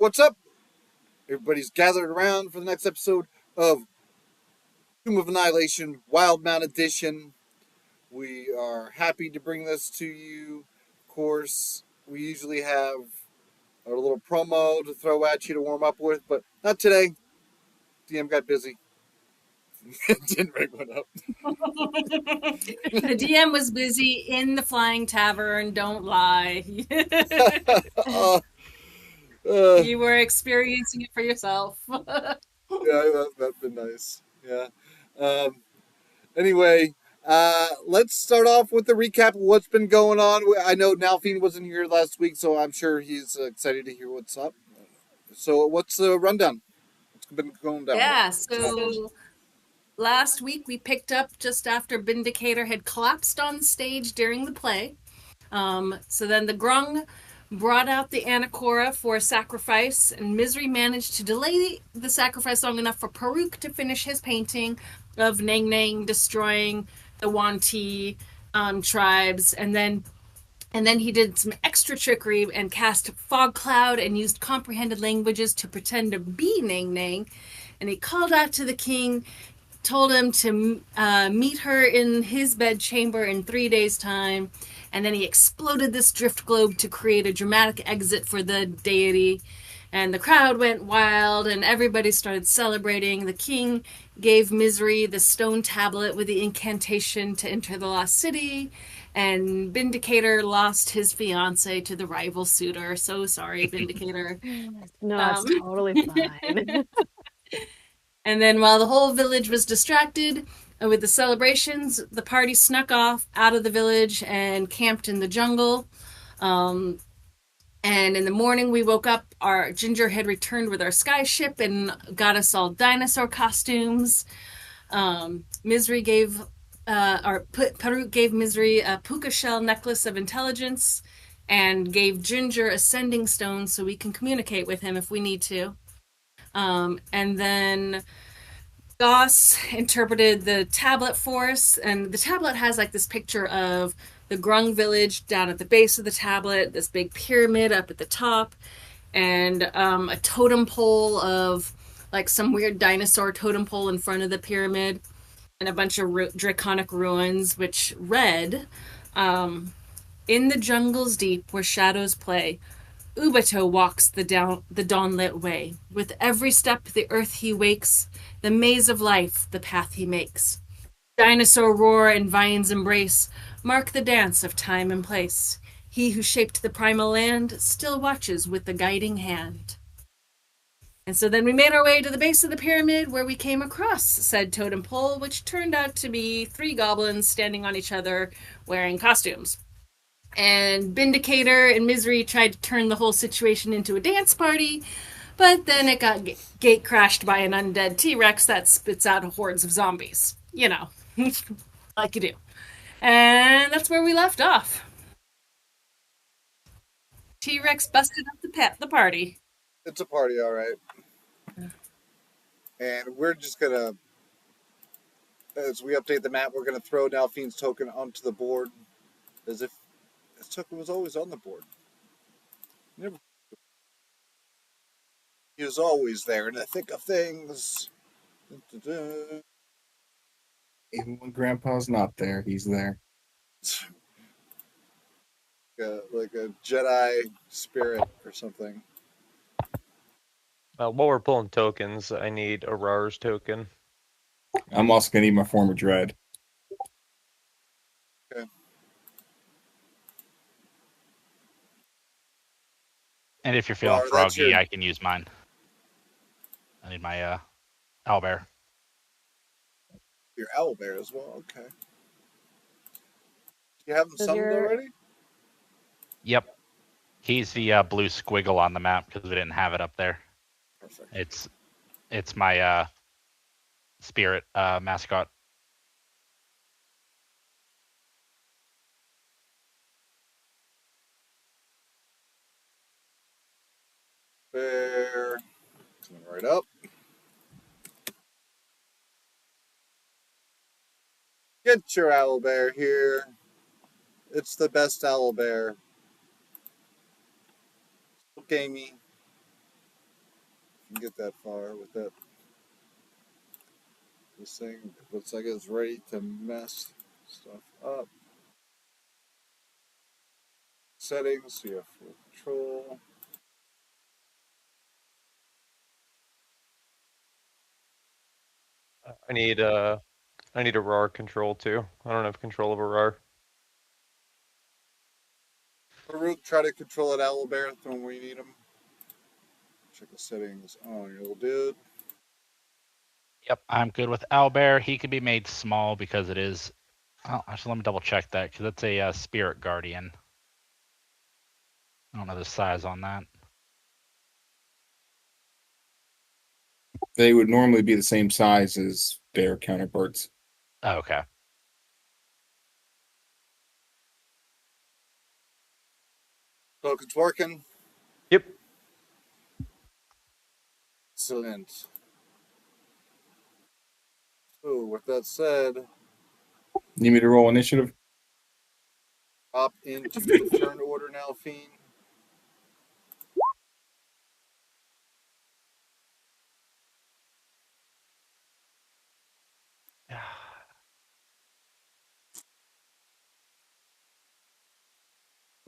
What's up? Everybody's gathered around for the next episode of Tomb of Annihilation, Wildemount Edition. We are happy to bring this to you. Of course, we usually have a little promo to throw at you to warm up with, but not today. DM got busy. Didn't ring one up. The DM was busy in the Flying Tavern, don't lie. You were experiencing it for yourself. Yeah, that'd been nice. Yeah. Anyway, let's start off with the recap of what's been going on. I know Nalfine wasn't here last week, so I'm sure he's excited to hear what's up. So, what's the rundown? What's been going down? Yeah, so last week we picked up just after Vindicator had collapsed on stage during the play. So then the Grung brought out the Anacora for a sacrifice, and Misery managed to delay the sacrifice long enough for Paruk to finish his painting of Nang Nang destroying the Wanti tribes, and then he did some extra trickery and cast Fog Cloud and used comprehended languages to pretend to be Nang Nang. And he called out to the king, told him to meet her in his bedchamber in 3 days' time. And then he exploded this drift globe to create a dramatic exit for the deity. And the crowd went wild and everybody started celebrating. The king gave Misery the stone tablet with the incantation to enter the lost city. And Vindicator lost his fiance to the rival suitor. So sorry, Vindicator. No, it's totally fine. And then while the whole village was distracted with the celebrations, the party snuck off out of the village and camped in the jungle. And in the morning we woke up, our Ginger had returned with our sky ship and got us all dinosaur costumes. Misery gave Paruk gave Misery a puka shell necklace of intelligence and gave Ginger a sending stone so we can communicate with him if we need to. And then Goss interpreted the tablet for us, and the tablet has like this picture of the Grung village down at the base of the tablet, this big pyramid up at the top, and a totem pole of like some weird dinosaur totem pole in front of the pyramid, and a bunch of draconic ruins, which read, in the jungles deep where shadows play, Ubato walks the dawnlit way. With every step the earth he wakes, the maze of life the path he makes. Dinosaur roar and vines embrace mark the dance of time and place. He who shaped the primal land still watches with the guiding hand. And so then we made our way to the base of the pyramid where we came across said totem pole, which turned out to be 3 goblins standing on each other wearing costumes. And Vindicator and Misery tried to turn the whole situation into a dance party, but then it got gate crashed by an undead T-Rex that spits out hordes of zombies. You know, like you do. And that's where we left off. T-Rex busted up the party. It's a party, all right. And we're just gonna, as we update the map, we're gonna throw Nalfine's token onto the board, as if his token was always on the board. He was always there in the thick of things. Even when Grandpa's not there, he's there. Like a Jedi spirit or something. While we're pulling tokens, I need Aurar's token. I'm also going to need my form of dread. Okay. And if you're feeling froggy, I can use mine. I need my owlbear. Your owlbear as well, okay. You have him summoned already? Yep. He's the blue squiggle on the map because we didn't have it up there. Perfect. It's my spirit mascot. Bear coming right up. Get your owlbear here. It's the best owlbear. So gamey. can get that far with that. This thing looks like it's ready to mess stuff up. Settings, so you have full control. I need a RAR control too. I don't have control of a RAR. Farouk, try to control it owlbear when we need them. Check the settings on your little dude. Yep, I'm good with owlbear. He can be made small because it is. Oh, actually, let me double check that because it's a spirit guardian. I don't know the size on that. They would normally be the same size as their counterparts. Oh, okay. Token's working. Yep. Excellent. So, with that said, Need me to roll initiative? hop into the turn order now, Fiend.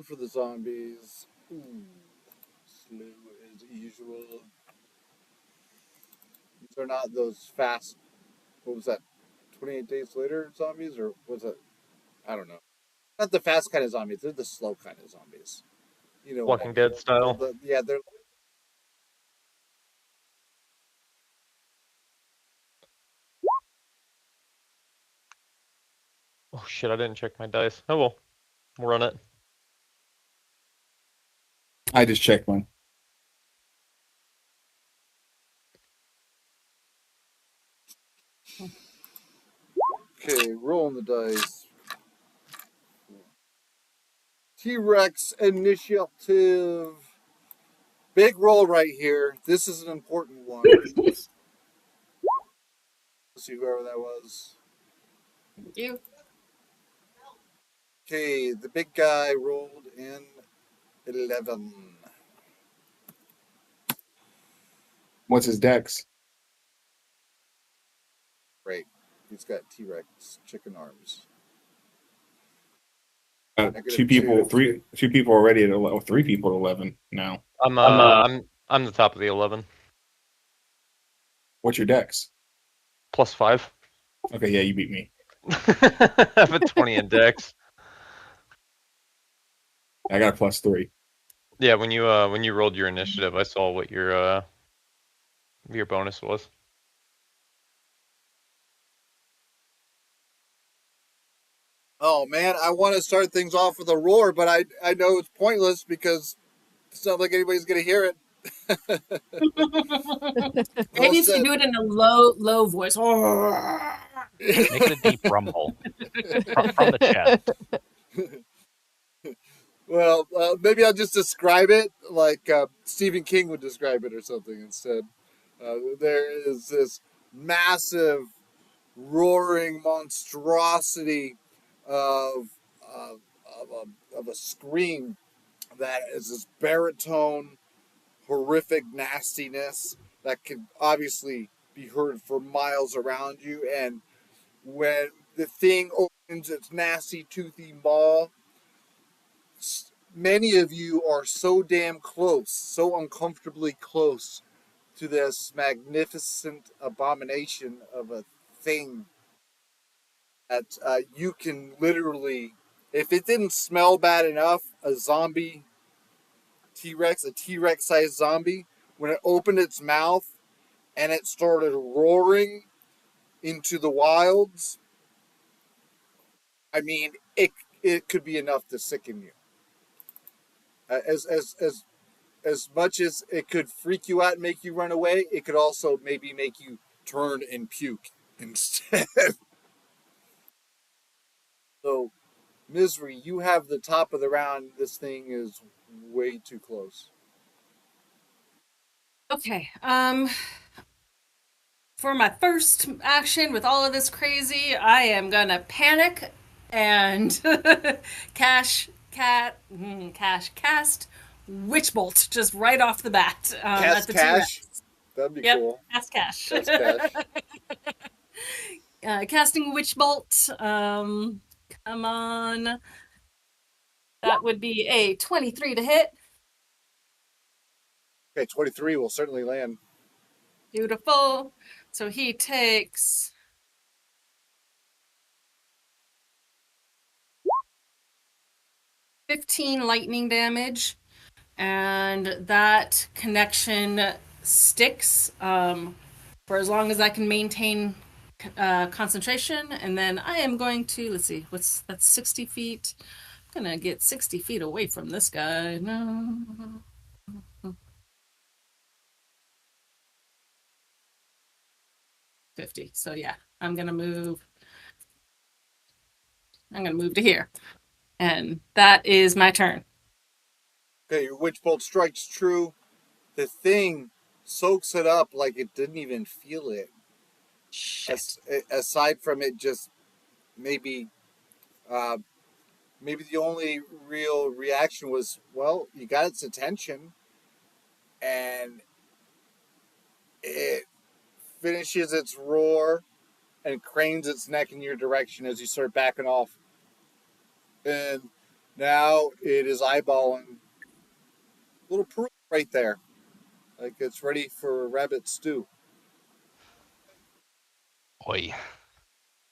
For the zombies. Slow as usual. These are not those fast. What was that? 28 days later zombies? Or was it? I don't know. Not the fast kind of zombies. They're the slow kind of zombies. You know what I Walking mean. Dead style. Yeah, they're. Oh shit! I didn't check my dice. Oh well, we'll run it. I just checked one. Okay, rolling the dice. T-Rex initiative. Big roll right here. This is an important one. Let's see whoever that was. You. Okay, the big guy rolled in 11. What's his dex? Great. He's got T-Rex chicken arms. Two people already at 11. Three people at 11 now. I'm the top of the 11. What's your dex? +5. Okay, yeah, you beat me. I have a 20 in dex. I got a +3. Yeah, when you rolled your initiative, I saw what your bonus was. Oh man, I want to start things off with a roar, but I know it's pointless because it's not like anybody's gonna hear it. It needs to do it in a low voice. Make it a deep rumble from the chest. Well, maybe I'll just describe it like Stephen King would describe it or something instead. There is this massive, roaring monstrosity of of, of a scream that is this baritone, horrific nastiness that can obviously be heard for miles around you. And when the thing opens its nasty, toothy maw, many of you are so damn close, so uncomfortably close to this magnificent abomination of a thing that you can literally, if it didn't smell bad enough, a zombie T-Rex, a T-Rex sized zombie, when it opened its mouth and it started roaring into the wilds, I mean, it could be enough to sicken you. As much as it could freak you out and make you run away, it could also maybe make you turn and puke instead. So, Misery, you have the top of the round. This thing is way too close. Okay. For my first action with all of this crazy, I am gonna panic and cast Witch Bolt just right off the bat. Cast at the cash? T-Rex. That'd be Yep, cool. Cast Cash. That's cash. Casting Witch Bolt. Come on. That would be a 23 to hit. Okay, 23 will certainly land. Beautiful. So he takes 15 lightning damage, and that connection sticks for as long as I can maintain concentration. And then I am going to, let's see, that's 60 feet. I'm gonna get 60 feet away from this guy. No. 50. So yeah, I'm gonna move to here. And that is my turn. Okay, your witch bolt strikes true. The thing soaks it up like it didn't even feel it. Shit. Aside from it, just maybe, maybe the only real reaction was, well, you got its attention, and it finishes its roar and cranes its neck in your direction as you start backing off. And now it is eyeballing little Peru right there, like it's ready for rabbit stew. Oi.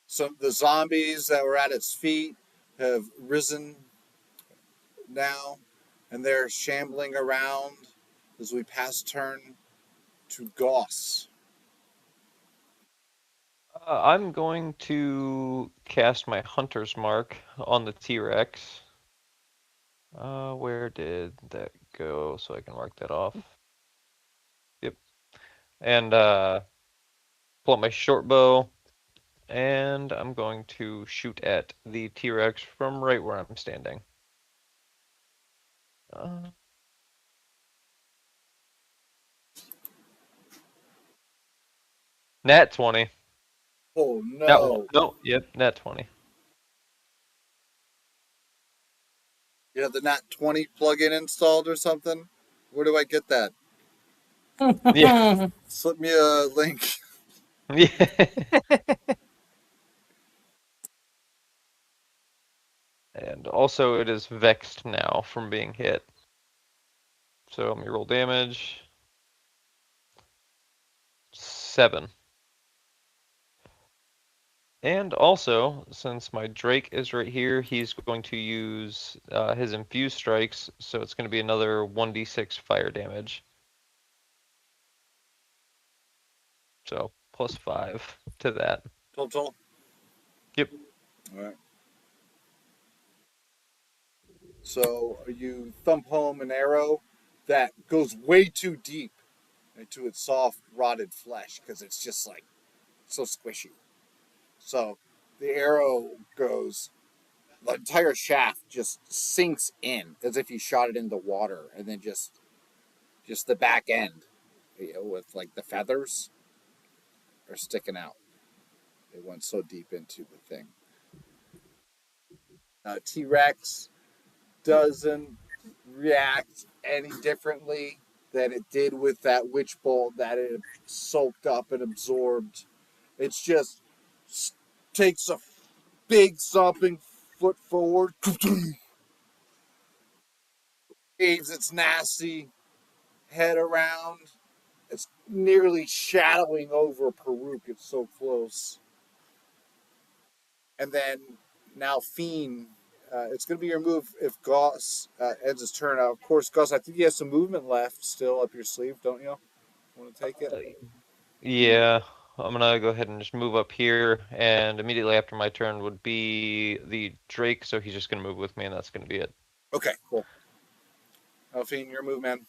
Some the zombies that were at its feet have risen now, and they're shambling around as we pass turn to Goss. I'm going to cast my Hunter's Mark on the T-Rex. Where did that go? So I can mark that off. Yep. And pull up my short bow, and I'm going to shoot at the T-Rex from right where I'm standing. Nat 20. Oh no! No, yep, nat 20. You have the Nat 20 plugin installed or something? Where do I get that? Yeah. Slip me a link. Yeah. And also it is vexed now from being hit. So let me roll damage. 7. And also, since my Drake is right here, he's going to use his infused strikes, so it's going to be another 1d6 fire damage. So plus 5 to that. Total? Yep. Alright. So you thump home an arrow that goes way too deep into its soft, rotted flesh because it's just like so squishy. So the arrow goes, the entire shaft just sinks in as if you shot it into water, and then just the back end, with like the feathers are sticking out. It went so deep into the thing. T-Rex doesn't react any differently than it did with that witch bolt that it soaked up and absorbed. It's just takes a big stomping foot forward, waves its nasty head around. It's nearly shadowing over Peruk. It's so close. And then now Fiend, it's going to be your move if Goss ends his turn. Of course, Goss, I think you have some movement left still up your sleeve, don't you? Want to take it? Yeah, I'm gonna go ahead and just move up here, and immediately after my turn would be the Drake, so he's just gonna move with me, and that's gonna be it. Okay, cool. Fiend, your move, man.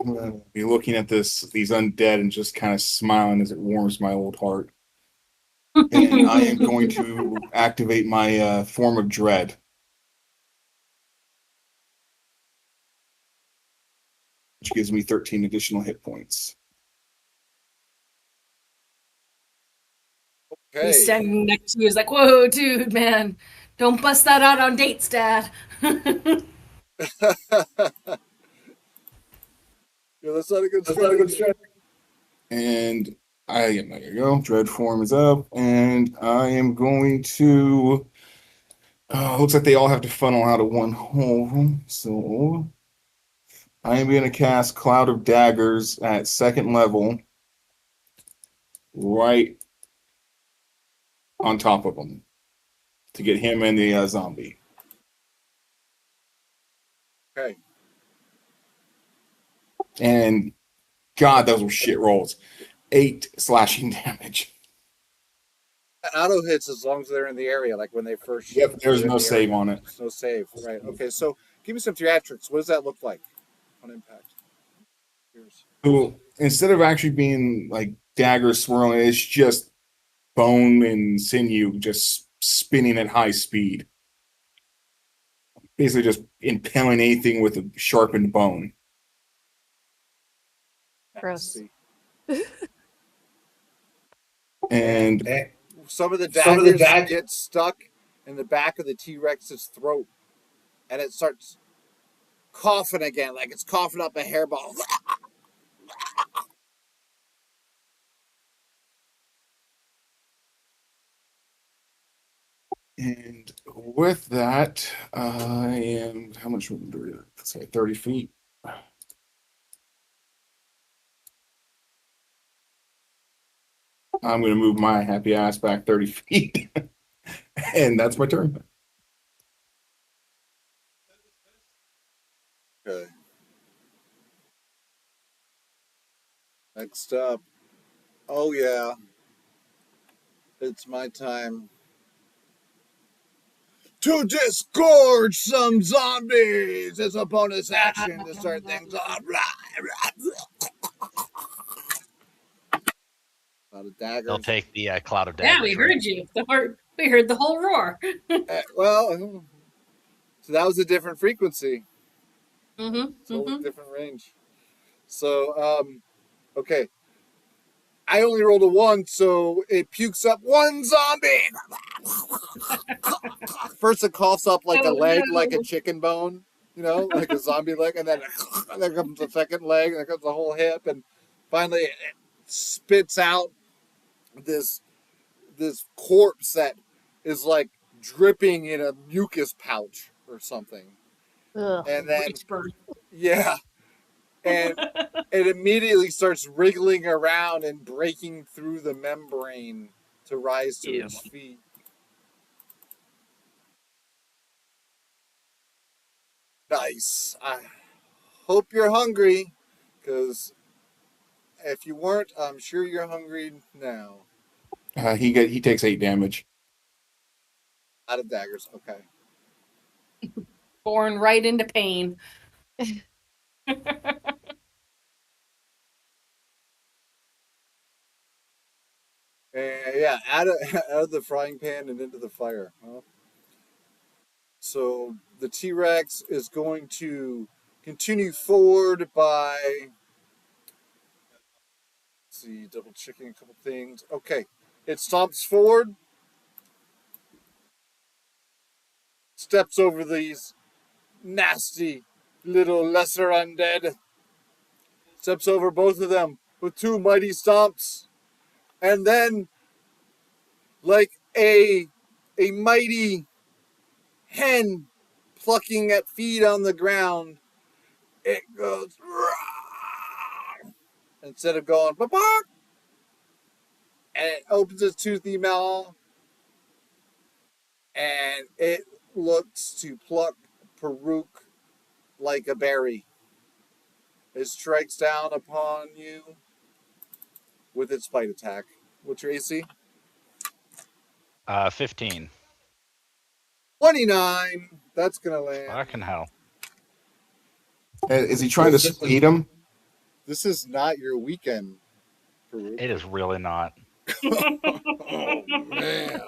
I'm gonna be looking at these undead and just kind of smiling as it warms my old heart. And I am going to activate my form of dread. Which gives me 13 additional hit points. Okay. He's standing next to you. He's like, whoa, dude, man. Don't bust that out on dates, Dad. Yeah, that's not a good strategy. And there you go. Dread form is up, and I am going to. Looks like they all have to funnel out of one hole. So I am going to cast Cloud of Daggers at second level, right on top of him, to get him and the zombie. Okay. And God, those were shit rolls. 8 slashing damage. Auto hits as long as they're in the area, like when they first. Yep, there's they're in no the save area. on it. There's no save, right? Okay, so give me some theatrics. What does that look like on impact? Here's. So instead of actually being like daggers swirling, it's just bone and sinew just spinning at high speed. Basically, just impaling anything with a sharpened bone. Gross. And some of the daggers get stuck in the back of the T-Rex's throat, and it starts coughing again, like it's coughing up a hairball. And with that, I am how much room do we have? Let's say 30 feet. I'm going to move my happy ass back 30 feet. And that's my turn. Okay. Next up. Oh, yeah. It's my time to disgorge some zombies. It's a bonus action to start things off. A lot of daggers. They'll take the cloud of daggers. Yeah, we heard you. We heard the whole roar. Well, so that was a different frequency. Mm-hmm. Totally different range. So, okay. I only rolled a 1, so it pukes up one zombie. First, it coughs up like a leg, like a chicken bone, like a zombie leg, and then there comes the second leg, and there comes the whole hip, and finally it spits out this corpse that is like dripping in a mucus pouch or something. Ugh. And then, yeah. And it immediately starts wriggling around and breaking through the membrane to rise to its feet. Nice. I hope you're hungry, because if you weren't, I'm sure you're hungry now. He takes 8 damage. Out of daggers. Okay. Born right into pain. Yeah, out of the frying pan and into the fire. Huh? So the T-Rex is going to continue forward by, let's see, double checking a couple things. Okay, it stomps forward, steps over these nasty little lesser undead, steps over both of them with 2 mighty stomps, and then, like a mighty hen plucking at feet on the ground, it goes, Rawr! Instead of going, Ba-bark! And it opens its toothy maw, and it looks to pluck Paruk like a berry. It strikes down upon you with its bite attack. What's your AC? 15. 29. That's gonna land. Fucking hell. Is he trying to eat him? This is not your weekend, Paruk. It is really not. Oh, man.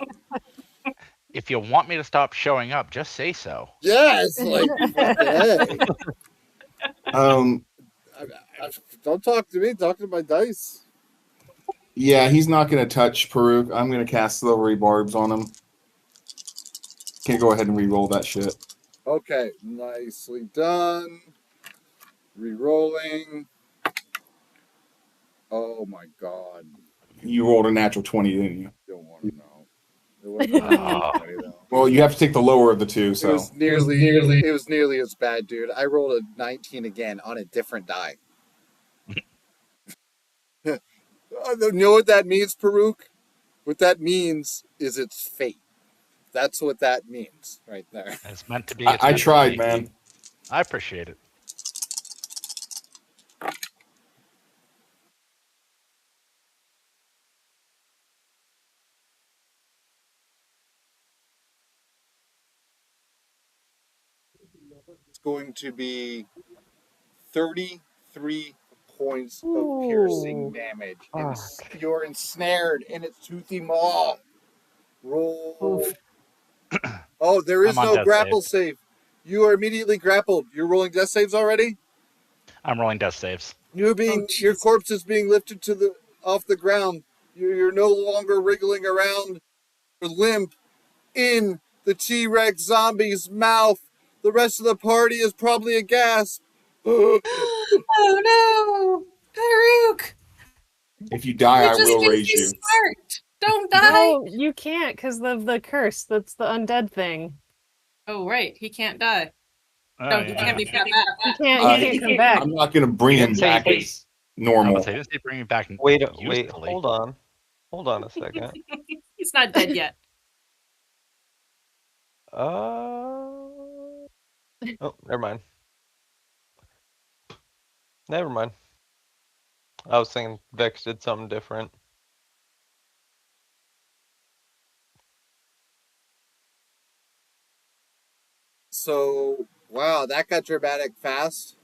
If you want me to stop showing up, just say so. Yeah, it's like, hey. Don't talk to me. Talk to my dice. Yeah, he's not going to touch Paruk. I'm going to cast Silvery Barbs on him. Can you go ahead and re-roll that shit? Okay, nicely done. Re-rolling. Oh my god. You rolled a natural 20, didn't you? Don't want to know. It wasn't a natural 20 though. Well, you have to take the lower of the two, It so. was nearly as bad, dude. I rolled a 19 again on a different die. You know what that means, Paruk? What that means is it's fate. That's what that means right there. It's meant to be. I tried, man. I appreciate it. It's going to be 33 points of piercing Ooh. damage. And Fuck. you're ensnared in its toothy maw. Roll. Oof. Oh, there is I'm on no death grapple save. save. You are immediately grappled. You're rolling death saves already? I'm rolling death saves. Your jeez. corpse is being lifted off the ground. You're no longer wriggling around. You're limp in the T-Rex zombie's mouth. The rest of the party is probably aghast. Oh no! Farouk! If you die, You're I just will gonna raise be you. smart! Don't die! No, you can't because of the curse. That's the undead thing. Oh, right. He can't die. Oh, No, he yeah. can't be brought back. He can't come back. I'm not going to bring He him didn't say back anything. as I'm normal. gonna say, didn't say bring me back. Wait, usefully. hold on. Hold on a second. He's not dead yet. Oh, never mind. Never mind. I was thinking Vex did something different. So, wow, that got dramatic fast.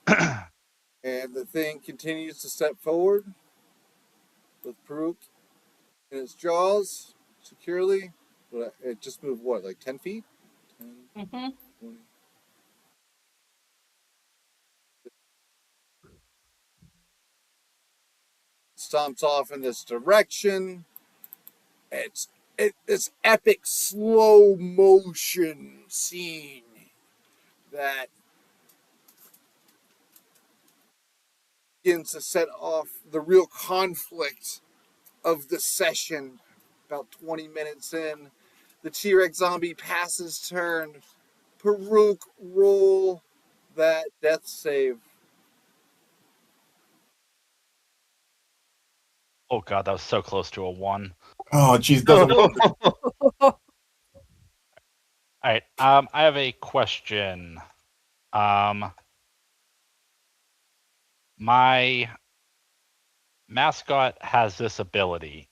And the thing continues to step forward with Paruk in its jaws securely. But it just moved, what, like 10 feet? 10, Mm-hmm. 20. Stomps off in this direction. It's this epic slow motion scene that begins to set off the real conflict of the session. About 20 minutes in, the T-Rex zombie passes turn. Paruk, roll that death save. Oh god, that was so close to a 1. Oh, jeez, doesn't work. All right. I have a question. My mascot has this ability.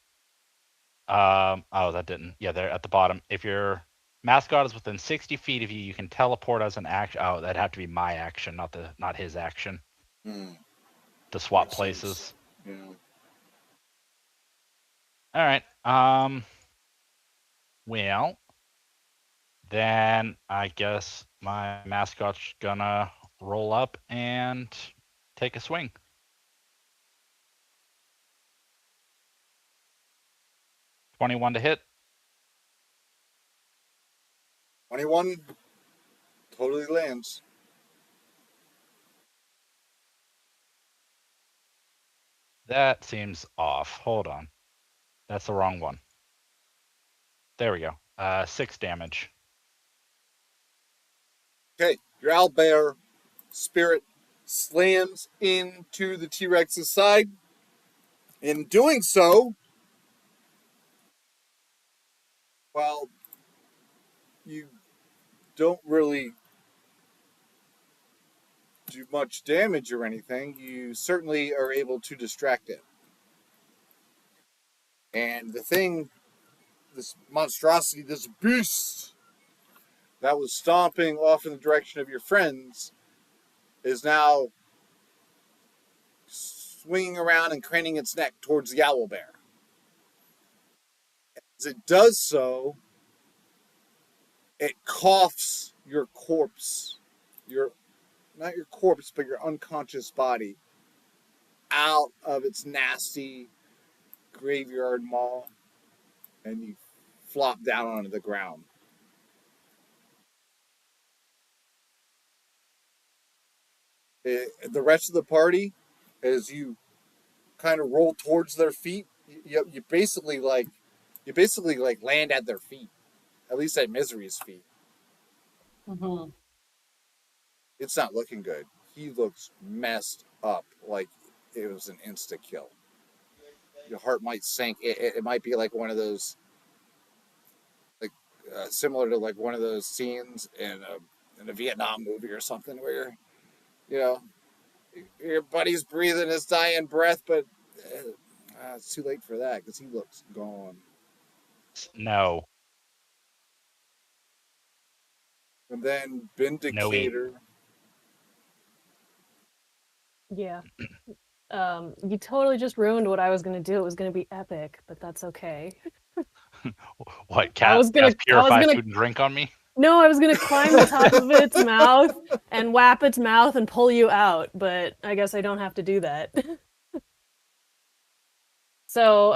Oh, that didn't. Yeah, there at the bottom. If your mascot is within 60 feet of you, you can teleport as an action. Oh, that'd have to be my action, not his action. To swap Makes places. sense. Yeah. All right. Well, then I guess my mascot's gonna roll up and take a swing. 21 to hit. 21 totally lands. That seems off. Hold on. That's the wrong one. There we go. 6 damage. Okay, your owlbear spirit slams into the T-Rex's side. In doing so, well, you don't really do much damage or anything. You certainly are able to distract it. And the thing, this monstrosity, this beast that was stomping off in the direction of your friends, is now swinging around and craning its neck towards the owlbear. As it does so, it coughs your corpse, not your corpse, but your unconscious body out of its nasty graveyard maw, and you flop down onto the ground. The rest of the party, as you kind of roll towards their feet, you basically land at their feet, at least at Misery's feet. Mm-hmm. It's not looking good. He looks messed up, like it was an insta kill. Your heart might sink. It might be like one of those, like similar to like one of those scenes in a Vietnam movie or something where you know your buddy's breathing his dying breath, but it's too late for that because he looks gone. No. And then Vindicator. Yeah. You totally just ruined what I was gonna do. It was gonna be epic, but that's okay. What? I was gonna- Purify food and drink on me? No, I was gonna climb the top of its mouth and whap its mouth and pull you out, but I guess I don't have to do that. So,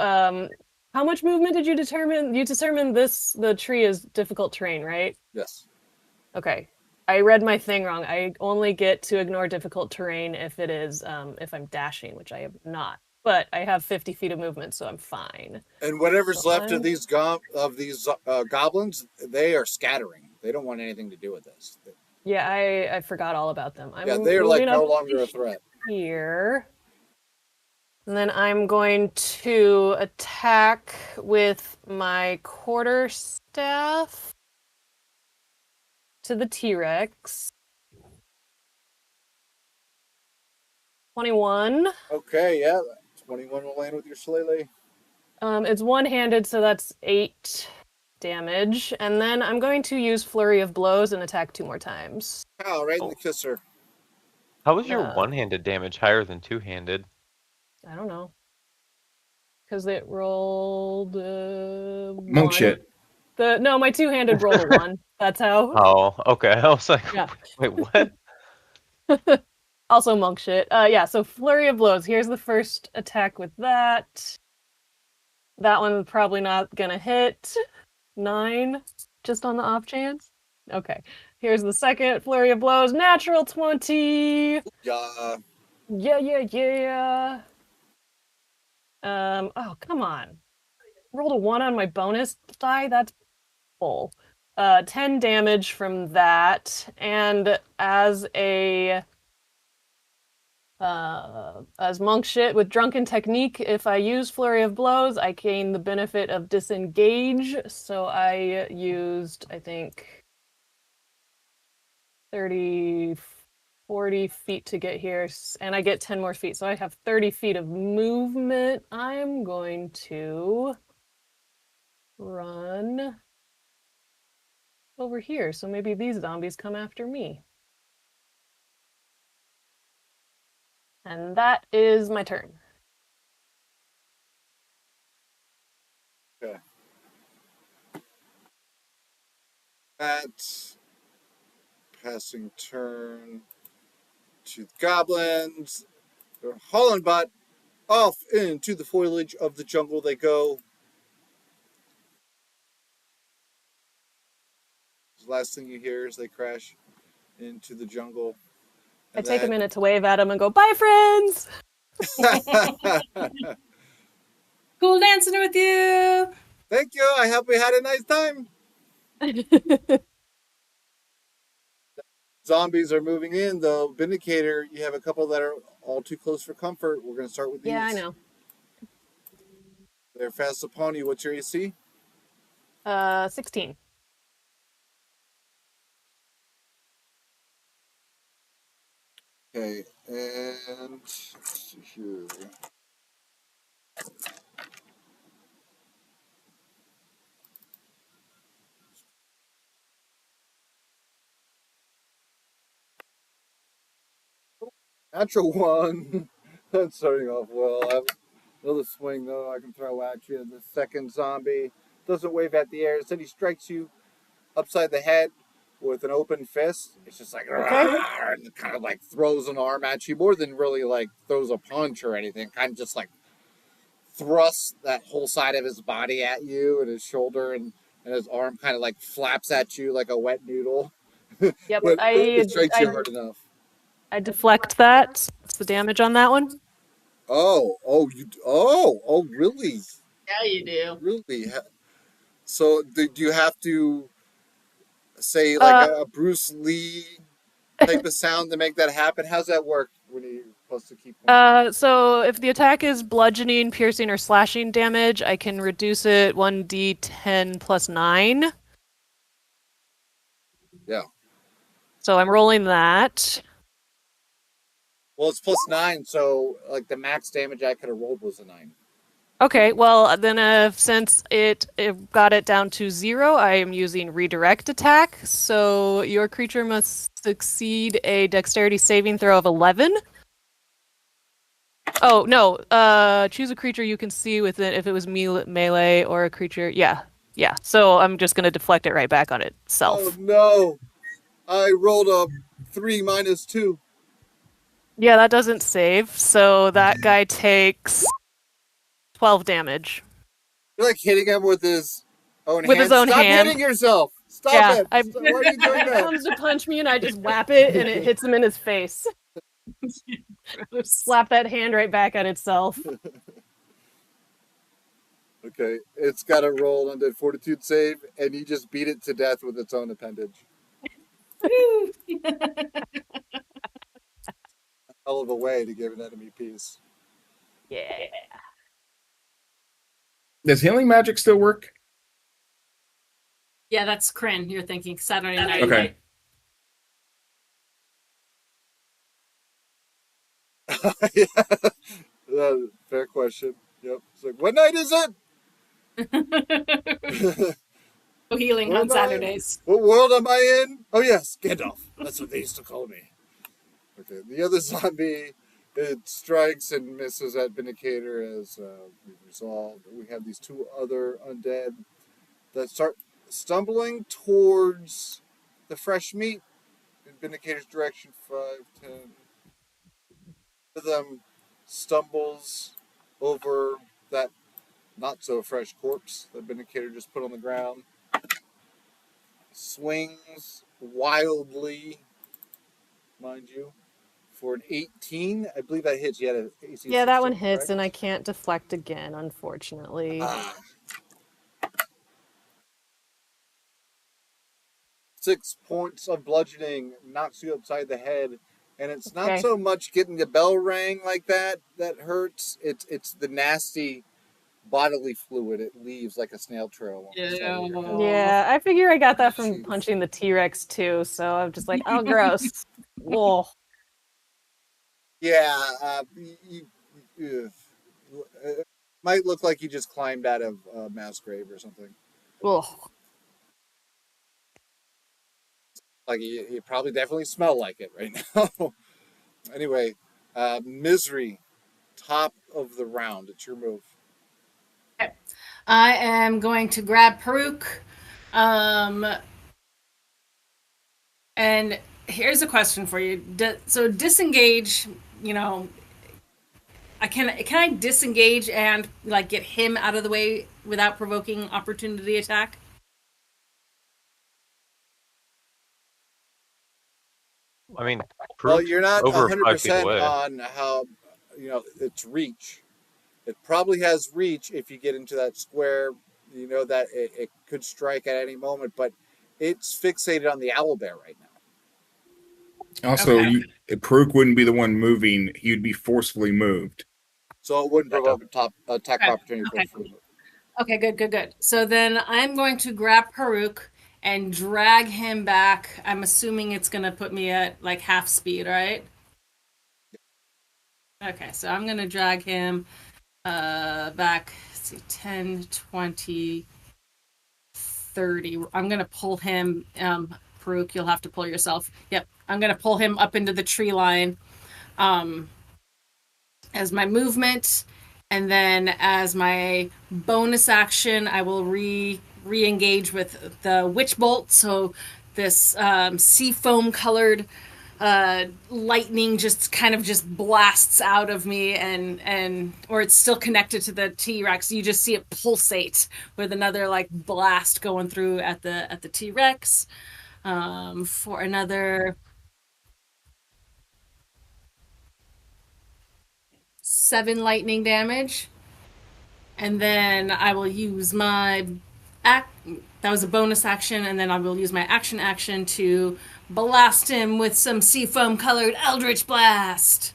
how much movement did you determine? You determined the tree is difficult terrain, right? Yes. Okay. I read my thing wrong. I only get to ignore difficult terrain if it is if I'm dashing, which I am not. But I have 50 feet of movement, so I'm fine. And whatever's So left I'm- of these goblins, they are scattering. They don't want anything to do with this. Yeah, I forgot all about them. I'm Yeah, they're like moving no up longer a threat. here. And then I'm going to attack with my quarterstaff to the T-Rex. 21. Okay, yeah. 21 will land with your shillelagh. It's one-handed, so that's 8 damage. And then I'm going to use Flurry of Blows and attack 2 more times. Ow, right in the kisser. How is your one-handed damage higher than two-handed? I don't know. Because it rolled Monk 1. shit. No, my two-handed rolled a 1. That's how. Oh, okay. I was like, Yeah. wait, what? Also monk shit. Yeah, so Flurry of Blows. Here's the first attack with that. That one's probably not gonna hit. 9, just on the off chance. Okay. Here's the second Flurry of Blows. Natural 20! Yeah. Yeah. Oh, come on. Rolled a 1 on my bonus die? That's full. 10 damage from that. And as monk shit with drunken technique, if I use Flurry of Blows, I gain the benefit of disengage. So I used, I think, 30, 40 feet to get here, and I get 10 more feet. So I have 30 feet of movement. I'm going to run over here. So maybe these zombies come after me. And that is my turn. Okay. That's passing turn to the goblins. They're hauling butt. Off into the foliage of the jungle they go. The last thing you hear is they crash into the jungle. I take a minute to wave at them and go, bye, friends! Cool dancing with you. Thank you. I hope we had a nice time. Zombies are moving in, though. Vindicator, you have a couple that are all too close for comfort. We're going to start with these. Yeah, I know. They're fast upon you. What's your AC? 16. Okay, and let's see here. Natural 1. That's starting off well. I have another swing, though, I can throw at you. The second zombie doesn't wave at the air. Instead, he strikes you upside the head with an open fist. It's just like, "Rawr," and kind of like throws an arm at you more than really like throws a punch or anything. Kind of just like thrusts that whole side of his body at you and his shoulder, and his arm kind of like flaps at you like a wet noodle. Yep, But it strikes you hard enough. I deflect that. What's the damage on that one? Really? Yeah, you do. Really? So do you have to say like Uh, a Bruce Lee type of sound to make that happen? How's that work when you're supposed to keep one? so if the attack is bludgeoning, piercing, or slashing damage, I can reduce it 1d10 plus 9. Yeah. So I'm rolling that. Well, it's +9, so like the max damage I could have rolled was a 9. Okay, well then since it got it down to 0, I am using redirect attack. So your creature must succeed a dexterity saving throw of 11. Oh, no. Choose a creature you can see within if it was melee or a creature. Yeah. Yeah. So I'm just going to deflect it right back on Oh itself. no! I rolled a 3 minus 2. Yeah, that doesn't save. So that guy takes 12 damage You're like hitting him with his own with his hand. own Stop hand. hitting yourself! Stop Yeah, it! Why are you doing he that? comes to punch me and I just whap it and it hits him in his face. Gross. Slap that hand right back at itself. Okay, it's got a roll undead fortitude save, and you just beat it to death with its own appendage. Woo. Hell of a way to give an enemy peace. Yeah. Does healing magic still work? Yeah, that's Kryn. You're thinking Saturday night, Okay. right? Yeah. Fair question. Yep. It's like, what night is it? Healing What on am I? Saturdays. What world am I in? Oh yes, Gandalf. That's what they used to call me. Okay, the other zombie, it strikes and misses at Vindicator as we resolved. We have these two other undead that start stumbling towards the fresh meat in Vindicator's direction. 5, 10. One of them stumbles over that not so fresh corpse that Vindicator just put on the ground. Swings wildly, mind you, for an 18. I believe that hits. You had an AC Yeah, that one 16, hits, correct? and I can't deflect again, unfortunately. Ah, 6 points of bludgeoning knocks you upside the head, and it's not Okay. so much getting the bell rang like that that hurts. It's the nasty bodily fluid it leaves like a snail trail on the side of your head. Yeah, I figure I got that from Jeez. punching the T-Rex too, so I'm just like, oh, gross. Whoa. Yeah, it might look like you just climbed out of a mass grave or something. Ugh. Like you probably definitely smell like it right now. Anyway, misery, top of the round. It's your move. Okay. I am going to grab Peruk. Um, and here's a question for you. So disengage, you know, can I disengage and like get him out of the way without provoking opportunity attack? I mean, Well, Proof's you're not over 5 feet 100% away. on how its reach. It probably has reach if you get into that square. You know that it could strike at any moment, but it's fixated on the owlbear right now. Also, Okay. Karuk wouldn't be the one moving; he'd be forcefully moved. So it wouldn't That provoke doesn't. a top attack Okay. opportunity for Okay. the move. Okay, good, good, good. So then I'm going to grab Peruk and drag him back. I'm assuming it's going to put me at like half speed, right? Okay, so I'm going to drag him back, let's see, 10, 20, 30. I'm going to pull him, Peruk, you'll have to pull yourself. Yep, I'm going to pull him up into the tree line um, as my movement. And then as my bonus action, I will re-engage with the witch bolt. So this sea foam colored lightning just kind of just blasts out of me, and or it's still connected to the T-Rex. You just see it pulsate with another like blast going through at the T-Rex for another 7 lightning damage. And then I will use my that was a bonus action, and then I will use my action to blast him with some seafoam colored Eldritch Blast.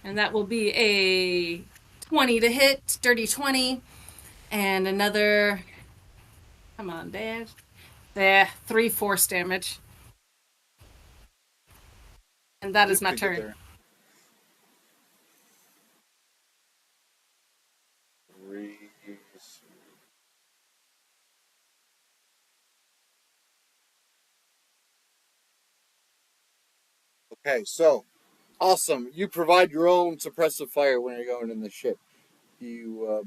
And that will be a 20 to hit, dirty 20, and another. Come on, Dad. There, 3 force damage. And that is my Pretty good turn. there. 3. Okay, so awesome. You provide your own suppressive fire when you're going in the ship. You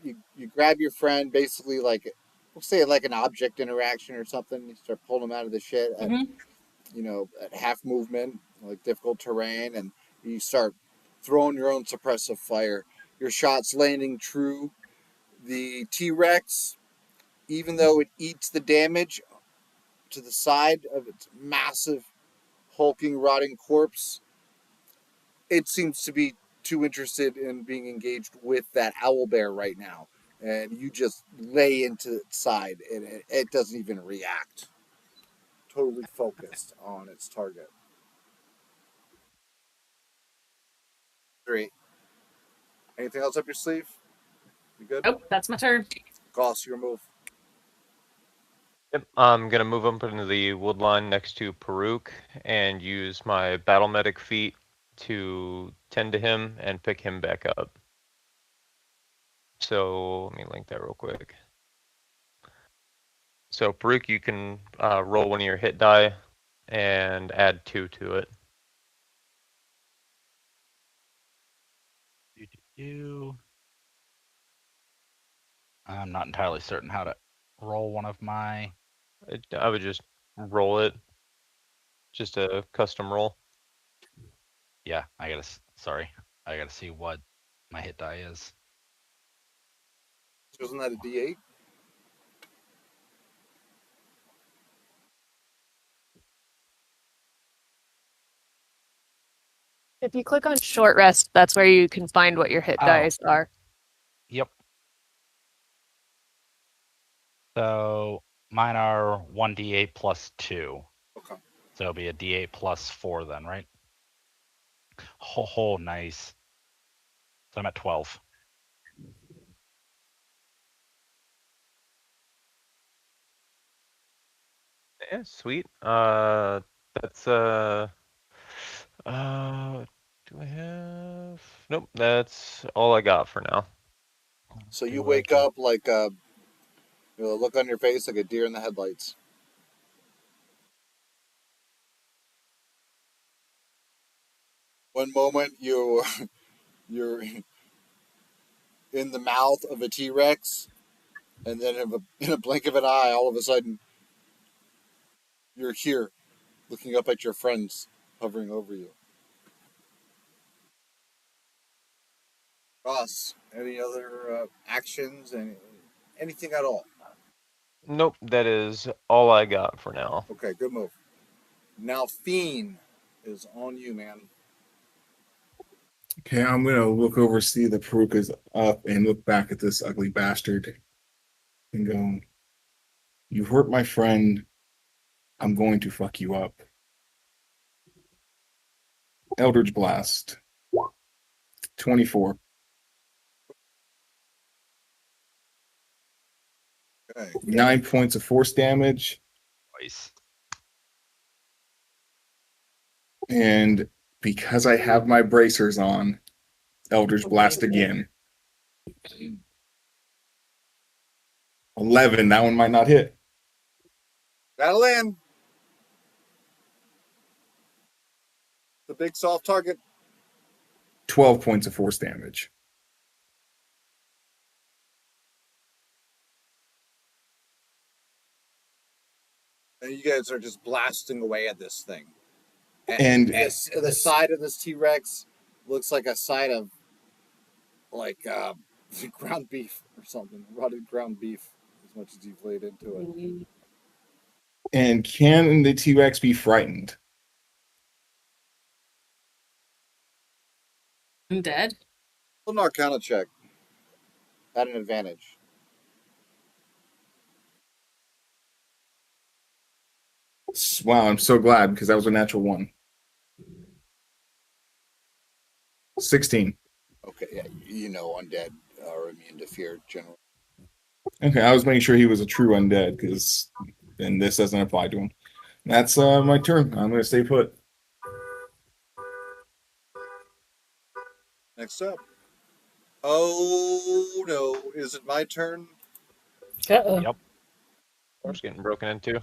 you grab your friend, basically like we'll say like an object interaction or something. You start pulling them out of the shit at at half movement, like difficult terrain, and you start throwing your own suppressive fire. Your shots landing true. The T-Rex, even though it eats the damage to the side of its massive hulking rotting corpse, it seems to be too interested in being engaged with that owl bear right now, and you just lay into its side and it doesn't even react, totally focused on its target. 3. Anything else up your sleeve? You good? Oh, that's my turn. Goss, your move. Yep, I'm gonna move up into the wood line next to Peruk and use my battle medic feat to tend to him and pick him back up. So let me link that real quick. So Peruk, you can roll one of your hit die and add 2 to it. I'm not entirely certain how to roll one of my. I would just roll it, just a custom roll. Yeah, I gotta see what my hit die is. Wasn't that a D8? If you click on short rest, that's where you can find what your hit dice are. Yep. So mine are 1d8 plus 2. Okay. So it'll be a d8 plus 4 then, right? Oh, nice. So I'm at 12. Yeah, sweet. That's do I have? Nope, that's all I got for now. So you wake up like look on your face like a deer in the headlights. One moment you're in the mouth of a T-Rex, and then in a blink of an eye, all of a sudden you're here, looking up at your friends hovering over you. Ross, any other actions and anything at all? Nope, that is all I got for now. Okay, good move. Now Fiend is on you, man. Okay, I'm gonna look over, see the Peruk is up, and look back at this ugly bastard and go, "You hurt my friend. I'm going to fuck you up." Eldritch Blast. 24. Okay. 9 points of force damage. Nice. And because I have my bracers on, Eldritch Blast again. 11. That one might not hit. That'll land. The big soft target. 12 points of force damage. And you guys are just blasting away at this thing. And the side of this T-Rex looks like a side of like ground beef or something, rotted ground beef, as much as you've laid into it. And can the T Rex be frightened? Undead? Well, an Arcana check at an advantage. Wow, I'm so glad because that was a natural one. 16. Okay, yeah, you know undead are immune to fear generally. Okay, I was making sure he was a true undead because then this doesn't apply to him. That's my turn. I'm going to stay put. Next up. Oh no, is it my turn? Uh-oh. Yep. Door's getting broken into.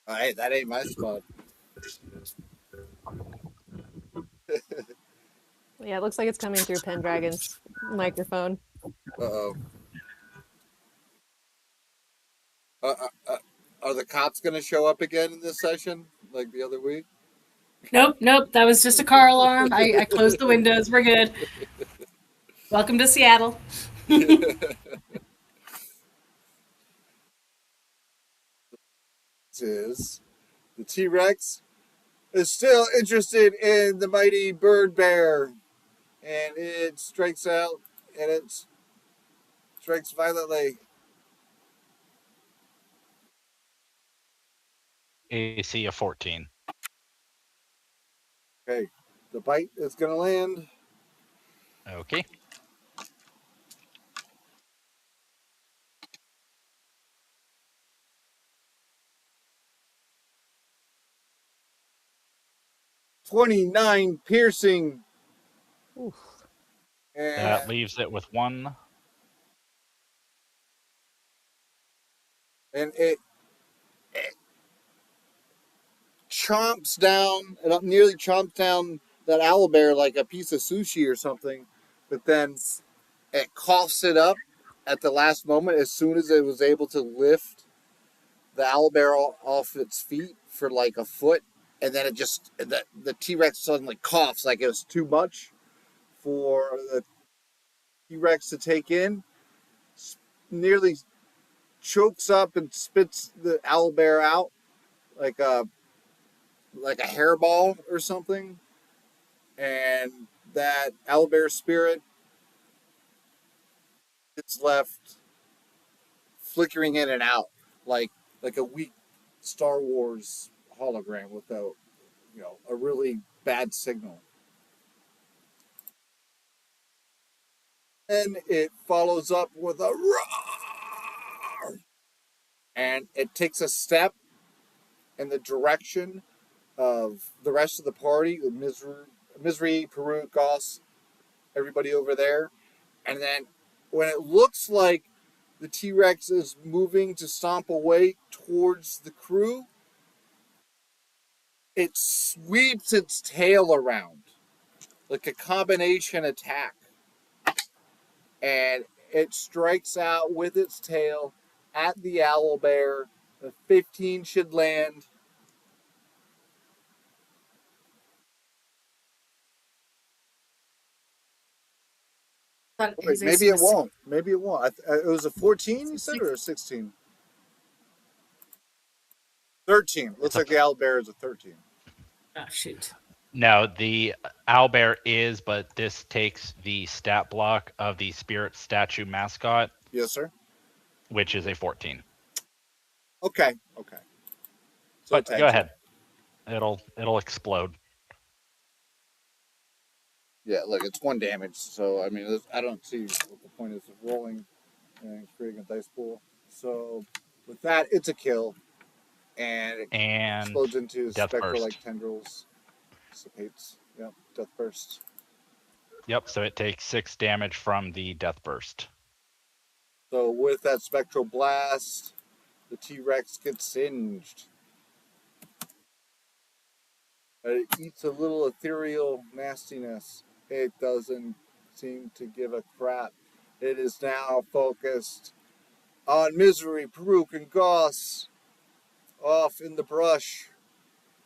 Hey, that ain't my spot. Yeah, it looks like it's coming through Pendragon's microphone. Uh-oh. Are the cops going to show up again in this session like the other week? Nope. That was just a car alarm. I closed the windows. We're good. Welcome to Seattle. Is the T-Rex is still interested in the mighty bird bear, and it strikes out, and it strikes violently. AC of 14. Okay, the bite is going to land. Okay. .29 piercing, Oof. and That leaves it with 1. it chomps down, it nearly chomps down that owlbear like a piece of sushi or something, but then it coughs it up at the last moment as soon as it was able to lift the owlbear off its feet for like a foot, and then the T-Rex suddenly coughs like it was too much for the T-Rex to take in, nearly chokes up and spits the owlbear out like a hairball or something, and that owlbear spirit is left flickering in and out like a weak Star Wars hologram with a really bad signal. And it follows up with a roar, and it takes a step in the direction of the rest of the party, the Misery, Peru, Goss, everybody over there. And then when it looks like the T-Rex is moving to stomp away towards the crew, it sweeps its tail around like a combination attack. And it strikes out with its tail at the owlbear. The 15 should land. Thought Wait, his maybe AC it was won't. Maybe it won't. It was a 14, you said, or a 16? 13. Looks It's a like the owlbear is a 13. Oh, shoot. No, the owlbear is, but this takes the stat block of the spirit statue mascot, Yes, sir. which is a 14. Okay. So But tag go team. ahead. It'll explode. Yeah, look, it's 1 damage. So, I mean, I don't see what the point is of rolling and creating a dice pool. So, with that, it's a kill. And it And explodes into death spectral-like burst. tendrils. Dissipates. Yep, death burst. Yep, so it takes 6 damage from the death burst. So with that spectral blast, the T-Rex gets singed. It eats a little ethereal nastiness. It doesn't seem to give a crap. It is now focused on Misery, Peruk, and Goss. Off in the brush.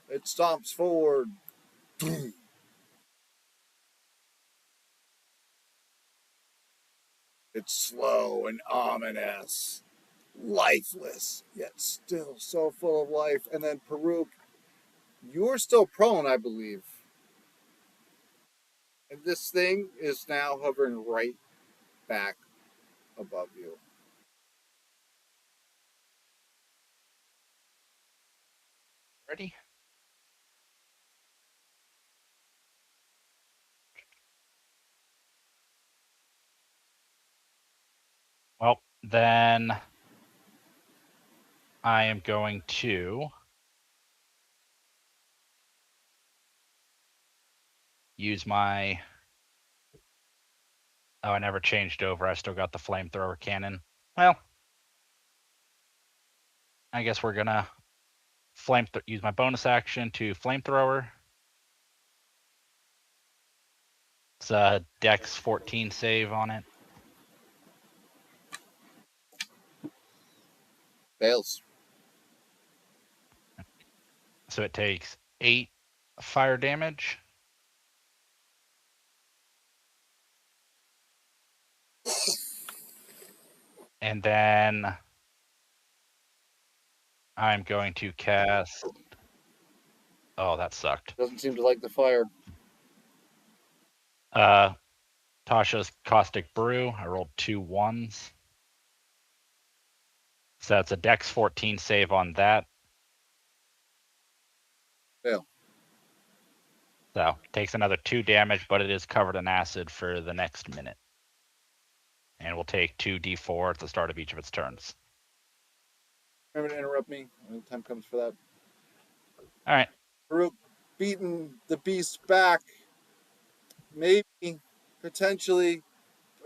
It stomps forward. It's slow and ominous. Lifeless, yet still so full of life. And then Peruk, you're still prone, I believe. And this thing is now hovering right back above you. Ready? Well, then I am going to use my. Oh, I never changed over. I still got the flamethrower cannon. Well, I guess we're gonna use my bonus action to flamethrower. It's a Dex 14 save on it. Fails. So it takes 8 fire damage. And then I'm going to cast. Oh, that sucked. Doesn't seem to like the fire. Tasha's Caustic Brew. I rolled 2 1s. So that's a Dex 14 save on that. Fail. So takes another 2 damage, but it is covered in acid for the next minute. And we'll take 2d4 at the start of each of its turns. Remember to interrupt me when the time comes for that. All right. Farouk beating the beast back. Maybe, potentially,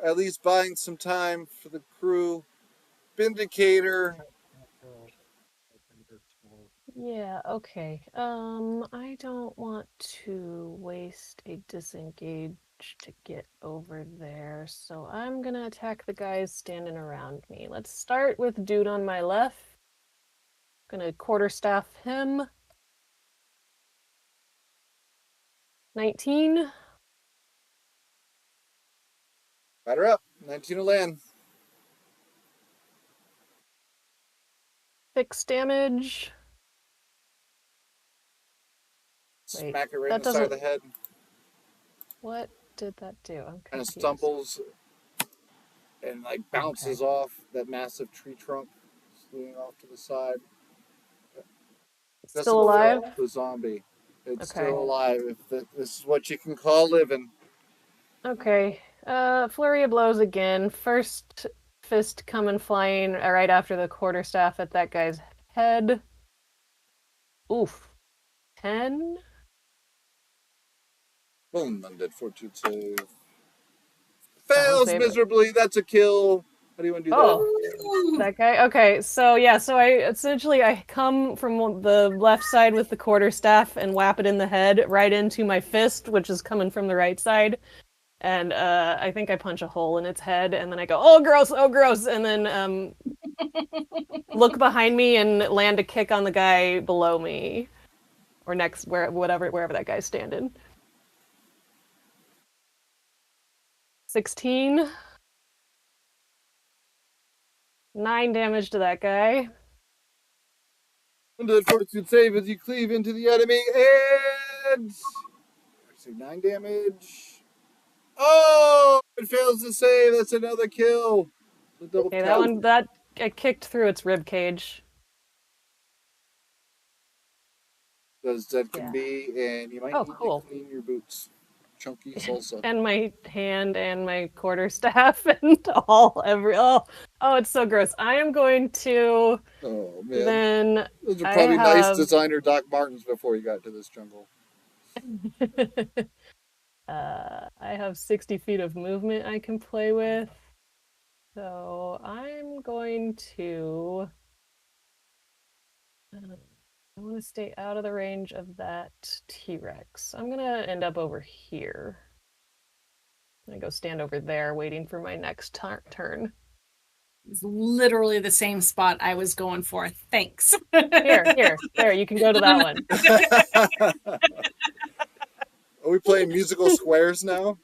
at least buying some time for the crew. Vindicator. Yeah, okay. I don't want to waste a disengage to get over there, so I'm gonna attack the guys standing around me. Let's start with dude on my left. Gonna quarterstaff him. 19. Batter up. 19 to land. 6 damage. Wait, Smack it right that in the side of the doesn't- head. What did that do? I'm Kind of confused. stumbles and like bounces off that massive tree trunk, swinging off to the side. That's Still alive? The zombie. It's Okay. still alive. If this is what you can call living. Okay. Flurry of blows again. First fist coming flying right after the quarterstaff at that guy's head. Oof. 10? Boom, undead fortitude save. That one Fails saved it. miserably. That's a kill. How do you want to do Oh, that guy? Okay, so yeah, so I come from the left side with the quarterstaff and whap it in the head right into my fist, which is coming from the right side. And I think I punch a hole in its head, and then I go, oh gross, and then look behind me and land a kick on the guy below me. Or next, wherever that guy's standing. 16. 9 damage to that guy. Undead fortitude save as you cleave into the enemy and... Actually, 9 damage. Oh! It fails to save. That's another kill. The double Okay, count. that I kicked through its rib cage. As that can Yeah. be, and you might Oh, need cool. to clean your boots. Chunky salsa. And my hand and my quarterstaff and it's so gross. I am going to Oh man. then Those are I probably nice have- designer Doc Martens before you got to this jungle. I have 60 feet of movement I can play with. So I'm going to I want to stay out of the range of that T-Rex. I'm gonna end up over here. I'm gonna go stand over there waiting for my next turn. It's literally the same spot I was going for. Thanks. Here, there, you can go to that one. Are we playing musical squares now?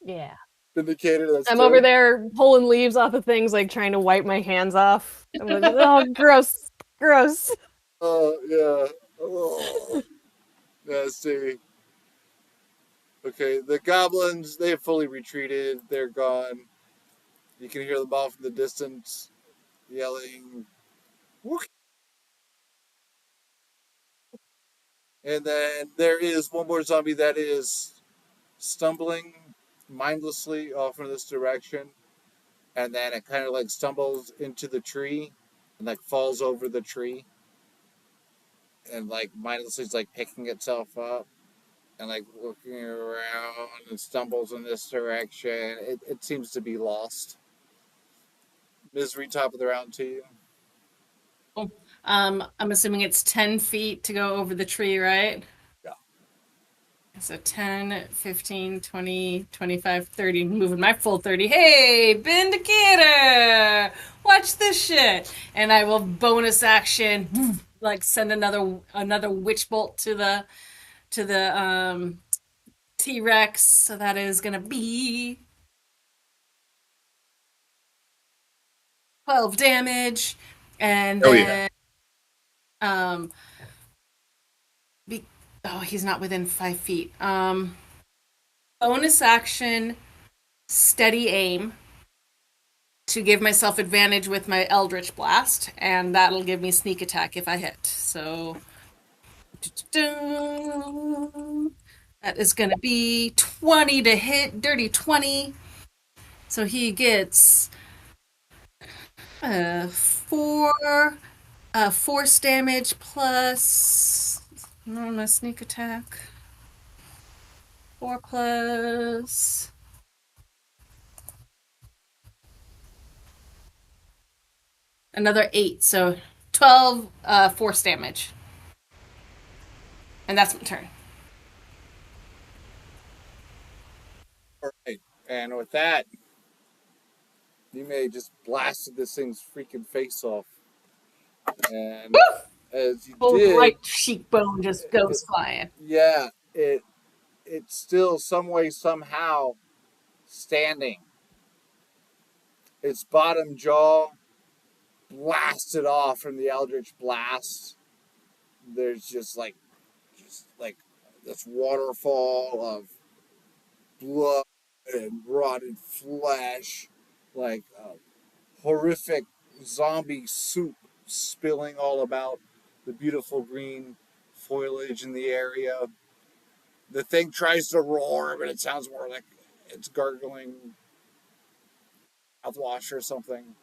Yeah. Vindicator, that's I'm fair. over there pulling leaves off of things, like trying to wipe my hands off. I'm like, oh, gross. Yeah. Oh, let's see. Okay, the goblins, they have fully retreated. They're gone. You can hear them off in the distance yelling, "Wookie." And then there is one more zombie that is stumbling mindlessly off in this direction. And then it kind of like stumbles into the tree and like falls over the tree. And like mindlessly is like picking itself up and like looking around and stumbles in this direction. It seems to be lost. Misery, top of the round to you. I'm assuming it's 10 feet to go over the tree, right? Yeah. So 10, 15, 20, 25, 30, moving my full 30. Hey, Vindicator! Watch this shit! And I will bonus action, like send another witch bolt to the T-Rex. So that is gonna be 12 damage. And Oh, yeah. then um be, oh, he's not within 5 feet. Bonus action, steady aim to give myself advantage with my Eldritch Blast, and that'll give me sneak attack if I hit. So that is going to be 20 to hit, dirty 20. So he gets four force damage plus my sneak attack. 4 plus another 8, so 12 force damage. And that's my turn. All right. And with that, you may just blasted this thing's freaking face off. And as you Whole did, right cheekbone just goes flying. yeah, it's still some way somehow standing. Its bottom jaw blasted off from the Eldritch Blast. There's just like this waterfall of blood and rotted flesh, like horrific zombie soup spilling all about the beautiful green foliage in the area. The thing tries to roar, but it sounds more like it's gargling mouthwash or something.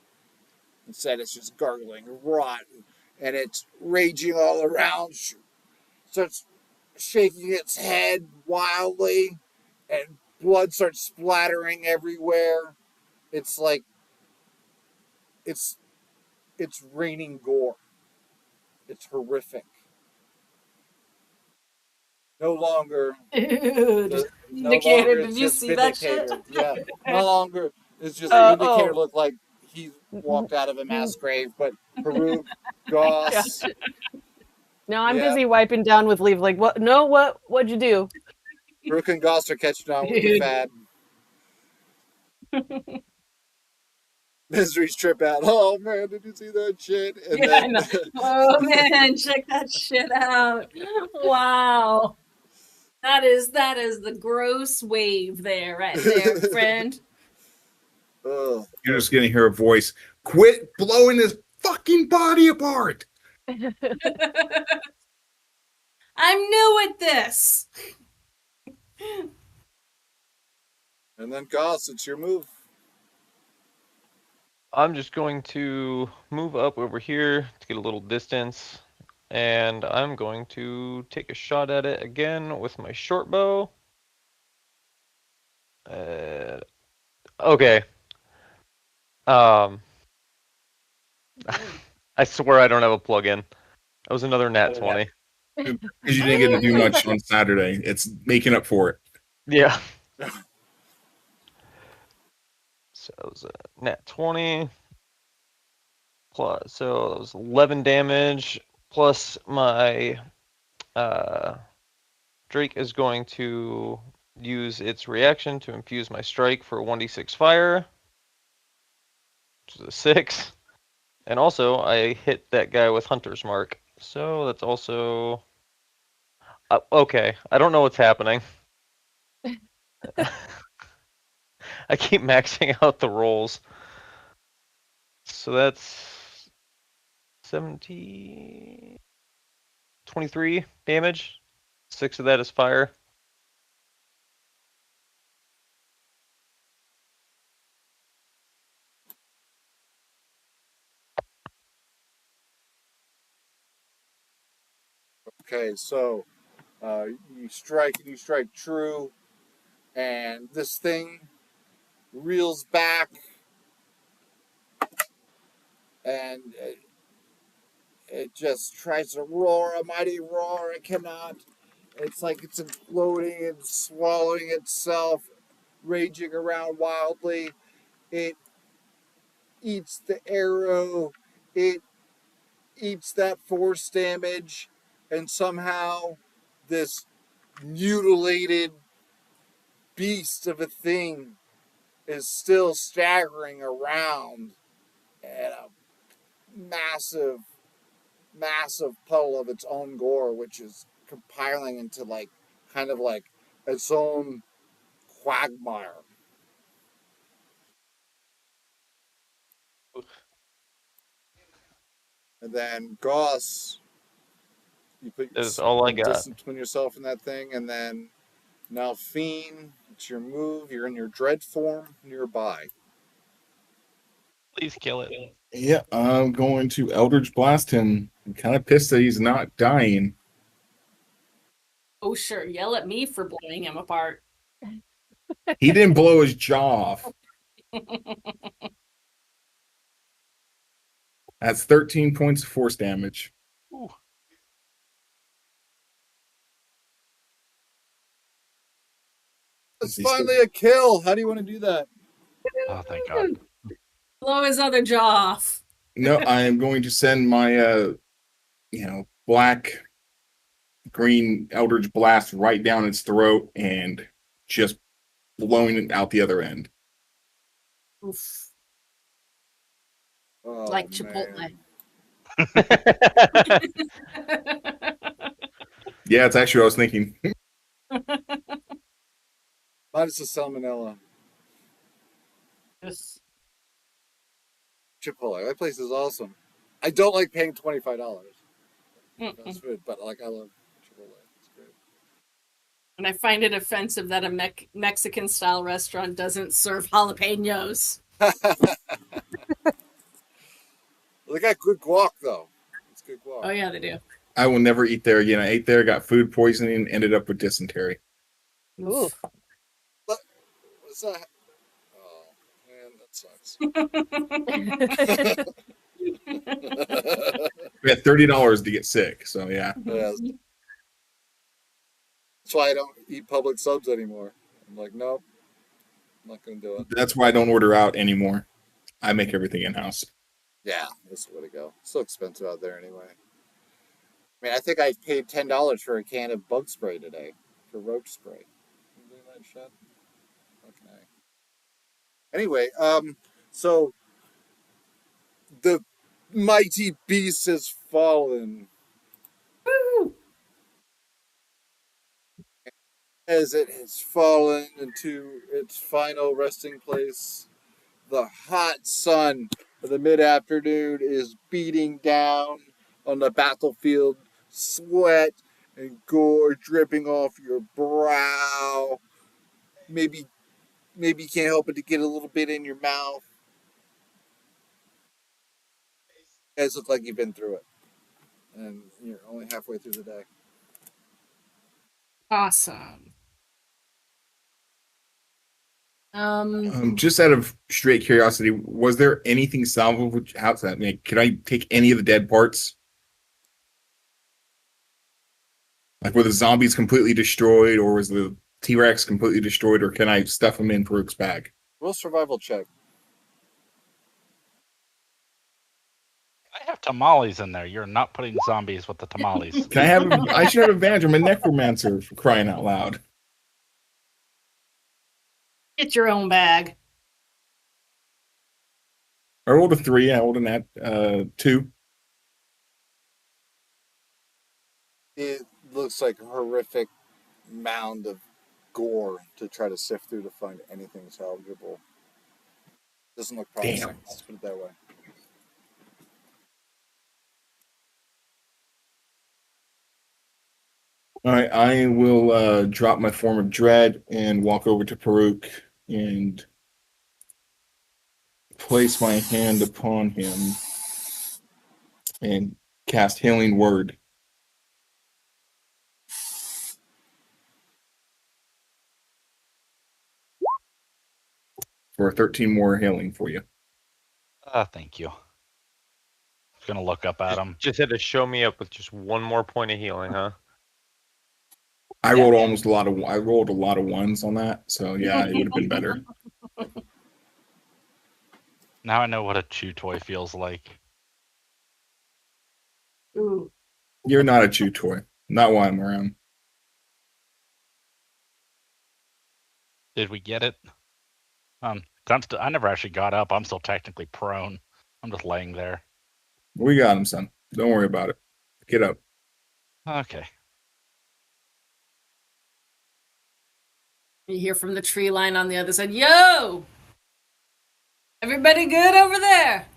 Instead, it's just gargling rot, and it's raging all around. Starts shaking its head wildly, and blood starts splattering everywhere. It's like it's raining gore. It's horrific. No longer Dude, no Indicator, longer did it's you just see that shit? Vindicator. Yeah, no longer it's just Vindicator Oh. looked like he walked out of a mass grave, but Haruk, Yeah. Goss, Now I'm yeah, busy wiping down with leave. Like, what? No, what'd you do? Haruk and Goss are catching on with the Dude. fad. Misery's trip out. Oh man, did you see that shit? And Yeah, I then know. Oh man, check that shit out. Wow. That is the gross wave there, right there, friend. Ugh. You're just gonna hear a voice. Quit blowing his fucking body apart. I'm new at this. And then Goss, it's your move. I'm just going to move up over here to get a little distance, and I'm going to take a shot at it again with my short bow. Okay. I swear I don't have a plug-in. That was another nat 20. Because you didn't get to do much on Saturday. It's making up for it. Yeah. So it was a nat 20. Plus, so that was 11 damage. Plus my Drake is going to use its reaction to infuse my strike for 1d6 fire, which is a 6. And also, I hit that guy with Hunter's Mark, So that's also okay. I don't know what's happening. I keep maxing out the rolls. So that's 17, 23 damage. 6 of that is fire. Okay, so you strike and you strike true, and this thing reels back, and it just tries to roar a mighty roar. It cannot. It's like it's imploding and swallowing itself, raging around wildly. It eats the arrow. It eats that force damage, and somehow this mutilated beast of a thing is still staggering around at a massive, massive puddle of its own gore, which is compiling into like kind of like its own quagmire. And then Goss, you put That is all I some got. distance between yourself and that thing, and then now Fiend, it's your move. You're in your dread form nearby. Please kill it. Yeah, I'm going to Eldritch Blast him. I'm kind of pissed that he's not dying. Oh, sure. Yell at me for blowing him apart. He didn't blow his jaw off. That's 13 points of force damage. Ooh. It's finally a kill. How do you want to do that? Oh, thank God. Blow his other jaw off. No, I am going to send my black green Eldritch Blast right down its throat and just blowing it out the other end. Oof. Oh, Like man. Chipotle. Yeah, it's actually what I was thinking. Minus the salmonella. Yes. Chipotle. That place is awesome. I don't like paying $25 for fast food, but like I love Chipotle. It's great. And I find it offensive that a Mexican style restaurant doesn't serve jalapenos. They got good guac though. It's good guac. Oh, yeah, they do. I will never eat there again. I ate there, got food poisoning, ended up with dysentery. Ooh. What's that? Oh man, that sucks. We had $30 to get sick, so yeah. Yeah. That's why I don't eat public subs anymore. I'm like, nope, I'm not gonna do it. That's why I don't order out anymore. I make everything in house. Yeah, that's the way to go. It's so expensive out there anyway. I mean, I think I paid $10 for a can of bug spray today, for roach spray. You believe that shit? Okay. Anyway, so the mighty beast has fallen. Woo! As it has fallen into its final resting place, the hot sun of the mid-afternoon is beating down on the battlefield, sweat and gore dripping off your brow. Maybe you can't help but to get a little bit in your mouth. You guys look like you've been through it, and you're only halfway through the day. Awesome. Just out of straight curiosity, was there anything salvageable outside? I mean, can I take any of the dead parts? Like, were the zombies completely destroyed, or was the T-Rex completely destroyed, or can I stuff them in Farouk's bag? Roll survival check. I have tamales in there. You're not putting zombies with the tamales. Can I have? I should have advantage. I'm a necromancer, for crying out loud. Get your own bag. I rolled a 3. I rolled a nat 2. It looks like a horrific mound of gore to try to sift through to find anything salvageable. Doesn't look promising. Damn. Let's put it that way. All right, I will drop my form of dread and walk over to Peruk and place my hand upon him and cast Healing Word for 13 more healing for you. Thank you. Just gonna look up at him. Just had to show me up with just one more point of healing, huh? I Yeah. rolled I rolled a lot of ones on that, so yeah, it would have been better. Now I know what a chew toy feels like. Ooh. You're not a chew toy. Not while I'm around. Did we get it? 'Cause I never actually got up. I'm still technically prone. I'm just laying there. We got him, son. Don't worry about it. Get up. Okay. You hear from the tree line on the other side, yo! Everybody good over there?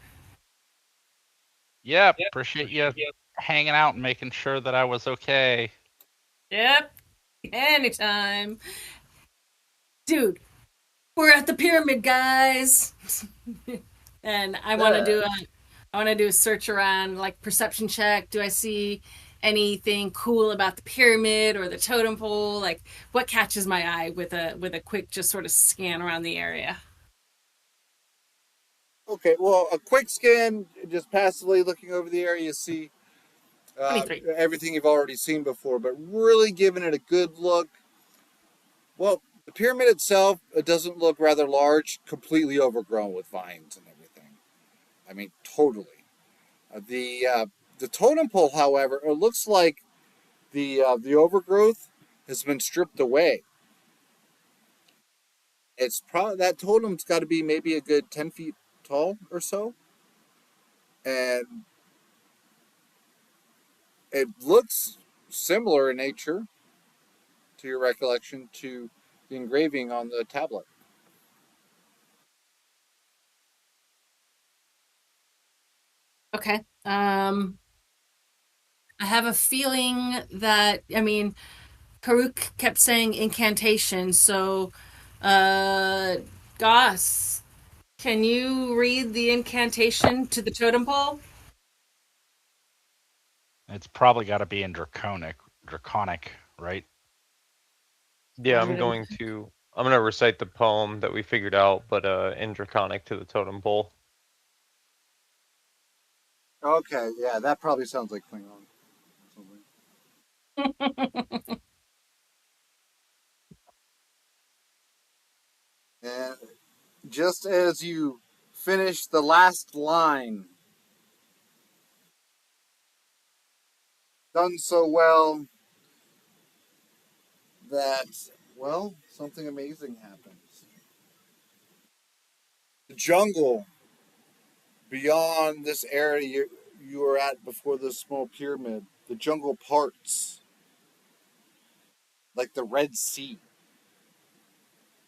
Yeah, appreciate you hanging out and making sure that I was okay. Yep. Anytime. Dude, we're at the pyramid, guys. And I want to do a search around, like perception check. Do I see anything cool about the pyramid or the totem pole? Like, what catches my eye with a quick just sort of scan around the area? Okay, well, a quick scan, just passively looking over the area, you see 23. everything you've already seen before, but really giving it a good look. Well, the pyramid itself, it doesn't look rather large, completely overgrown with vines and everything. I mean, totally. The totem pole, however, it looks like the overgrowth has been stripped away. It's probably that totem's got to be maybe a good 10 feet tall or so, and it looks similar in nature to your recollection to the engraving on the tablet. Okay. I have a feeling that, I mean, Karuk kept saying incantation, so uh Goss, can you read the incantation to the totem pole? It's probably got to be in draconic, right? Yeah, Read it. I'm gonna recite the poem that we figured out, but in Draconic to the totem pole. Okay, yeah, that probably sounds like Klingon. And just as you finish the last line, done so well that, well, something amazing happens. The jungle beyond this area you were at before this small pyramid, the jungle parts like the Red Sea.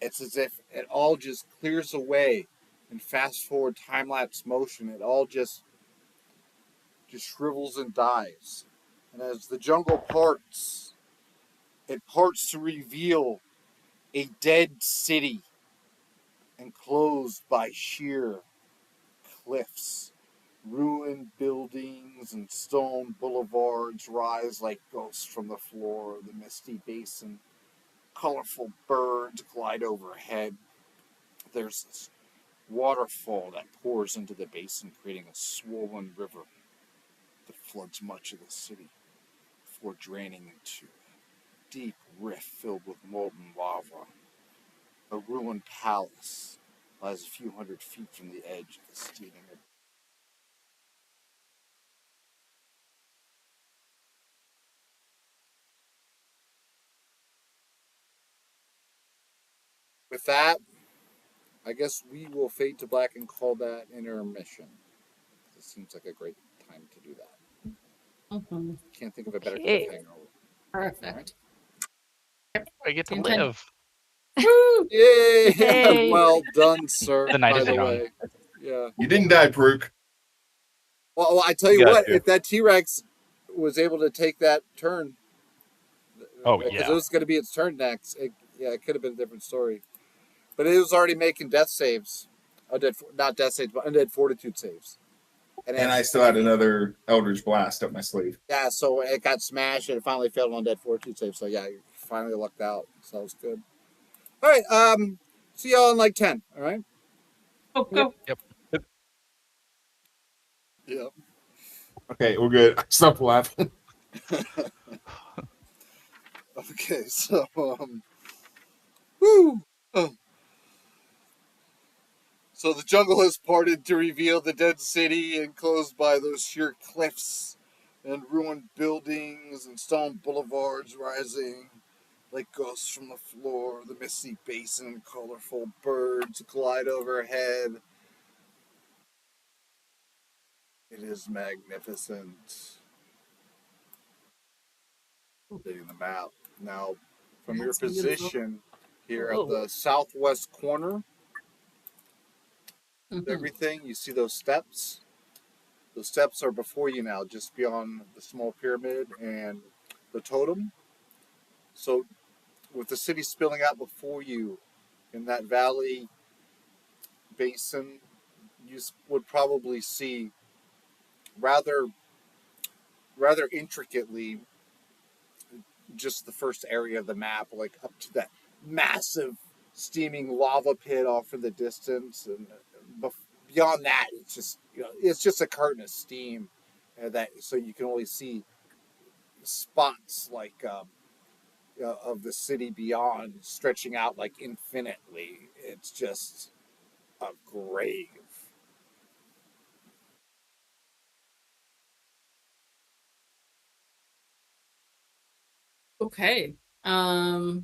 It's as if it all just clears away in fast forward time lapse motion. It all just shrivels and dies. And as the jungle parts, it parts to reveal a dead city enclosed by sheer cliffs. Ruined buildings and stone boulevards rise like ghosts from the floor of the misty basin. Colorful birds glide overhead. There's this waterfall that pours into the basin, creating a swollen river that floods much of the city before draining into a deep rift filled with molten lava. A ruined palace lies a few hundred feet from the edge of the steaming abyss. With that, I guess we will fade to black and call that intermission. It seems like a great time to do that. Mhm. Can't think of a better Okay. cliffhanger. Perfect. I get to Intent- live. Woo! Yay! Yay. Well done, sir. The night by is the young. way, yeah. You didn't die, Paruk. Well, I tell You you got what, to. if that T-Rex was able to take that turn, Oh, because yeah. it was going to be its turn next, it could have been a different story. But it was already making death saves, not death saves, but undead fortitude saves. And I still had another Eldritch Blast up my sleeve. Yeah, so it got smashed and it finally failed on undead fortitude save. So yeah, you finally lucked out. So that was good. All right, see y'all in like 10. All right. Go. Yep. Yeah. Okay, we're good. Stop laughing. Okay, so woo. Oh. So the jungle has parted to reveal the dead city enclosed by those sheer cliffs and ruined buildings and stone boulevards rising like ghosts from the floor. The misty basin and colorful birds glide overhead. It is magnificent. Updating the map. Now, from your That's beautiful. position here at Whoa. the southwest corner, Mhm. everything, you see those steps? Those steps are before you now, just beyond the small pyramid and the totem. So, with the city spilling out before you in that valley basin, you would probably see rather intricately just the first area of the map, like up to that massive steaming lava pit off in the distance, and beyond that, it's just a curtain of steam, that so you can only see spots like of the city beyond stretching out like infinitely. It's just a grave. Okay. How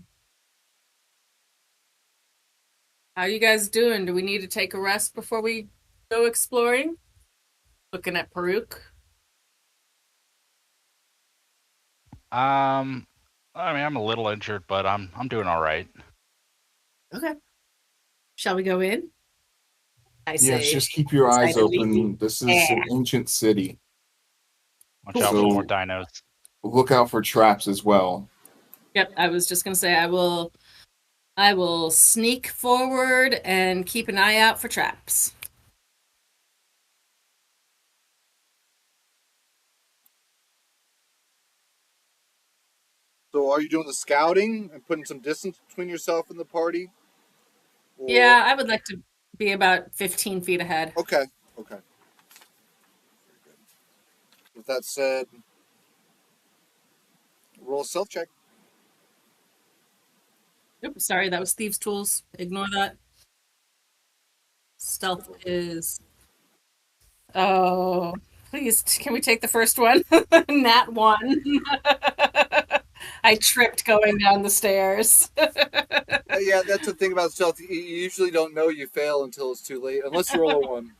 you guys doing? Do we need to take a rest before we go exploring? Looking at Paruk. I mean, I'm a little injured, but I'm doing all right. Okay. Shall we go in? I say. Yes, just keep your eyes Excited open. meeting? This is an ancient city. Watch out for So- more dinos. Look out for traps as well. Yep, I was just gonna say I will sneak forward and keep an eye out for traps. So, are you doing the scouting and putting some distance between yourself and the party? Or... Yeah, I would like to be about 15 feet ahead. Okay. Okay. With that said, roll a stealth check. Oops, sorry, that was thieves' tools. Ignore that. Stealth is. Oh, please, can we take the first one? Nat 1. I tripped going down the stairs. Yeah, that's the thing about stealth. You usually don't know you fail until it's too late, unless you roll a 1.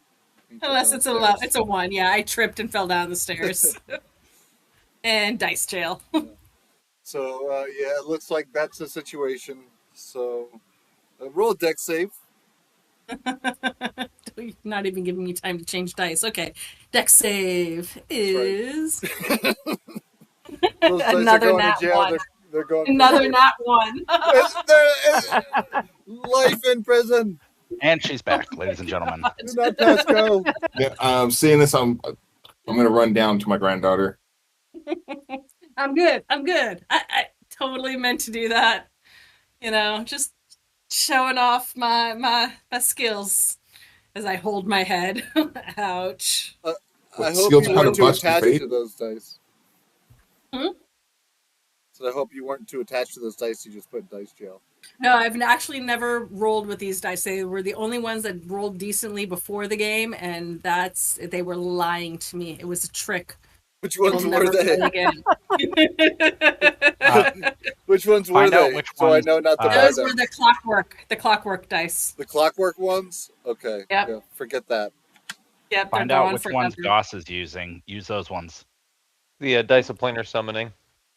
Unless it's it's a 1. Yeah, I tripped and fell down the stairs. And dice jail. So, yeah, it looks like that's the situation. So, roll a dex save. You're not even giving me time to change dice. Okay. Dex save is Those dice are another going to nat jail. 1. They're going Another nat 1. it's life in prison. And she's back, ladies and gentlemen. Do not pass go. Yeah, seeing this, I'm gonna run down to my granddaughter. I'm good. I totally meant to do that. Just showing off my skills as I hold my head. Ouch. I What, hope skills you how to weren't too bust your attached face? to those dice. Hmm? So I hope you weren't too attached to those dice. You just put in dice jail. No, I've actually never rolled with these dice. They were the only ones that rolled decently before the game, and they were lying to me. It was a trick. Which It'll ones never were they? play again. Which ones were Find out they? which So ones, I know not to buy Those them. were the clockwork dice. The clockwork ones? Okay. Yep. Yeah, forget that. Yep, Find they're out gone which ones forever. Goss is using. Use those ones. The dice of planar summoning.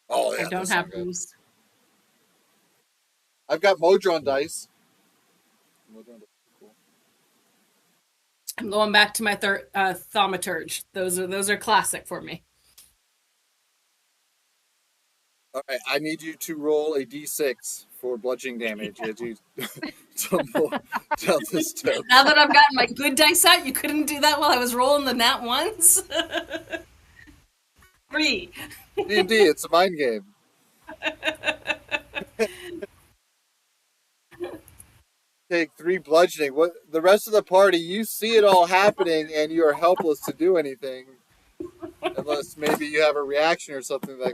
Oh yeah, I don't those have sound good. those. I've got Modron dice. Modron dice are cool. I'm going back to my thaumaturge. Those are classic for me. All right, I need you to roll a d6 for bludgeoning damage as you tumble down the steps. Now that I've gotten my good dice out, you couldn't do that while I was rolling the nat ones. 3. D&D, it's a mind game. Take 3 bludgeoning. What the rest of the party? You see it all happening, and you are helpless to do anything, unless maybe you have a reaction or something that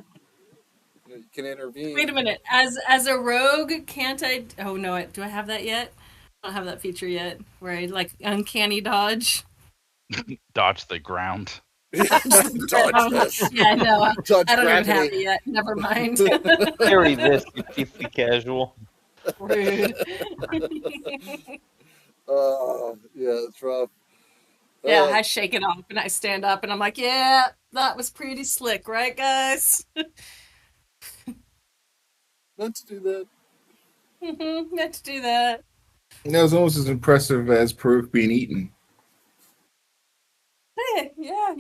you can intervene. Wait a minute. As a rogue, can't I? Oh no, do I have that yet? I don't have that feature yet, where I like uncanny dodge. Dodge the ground. Dodge this. Yeah, no, Dodge I don't even have gravity. it yet. Never mind. Carry this, you chiefly casual. Rude. Yeah, it's rough. Yeah, I shake it off and I stand up and I'm like, yeah, that was pretty slick, right, guys? Not to do that. Meant to do that. That was almost as impressive as Peruk being eaten. Hey, yeah,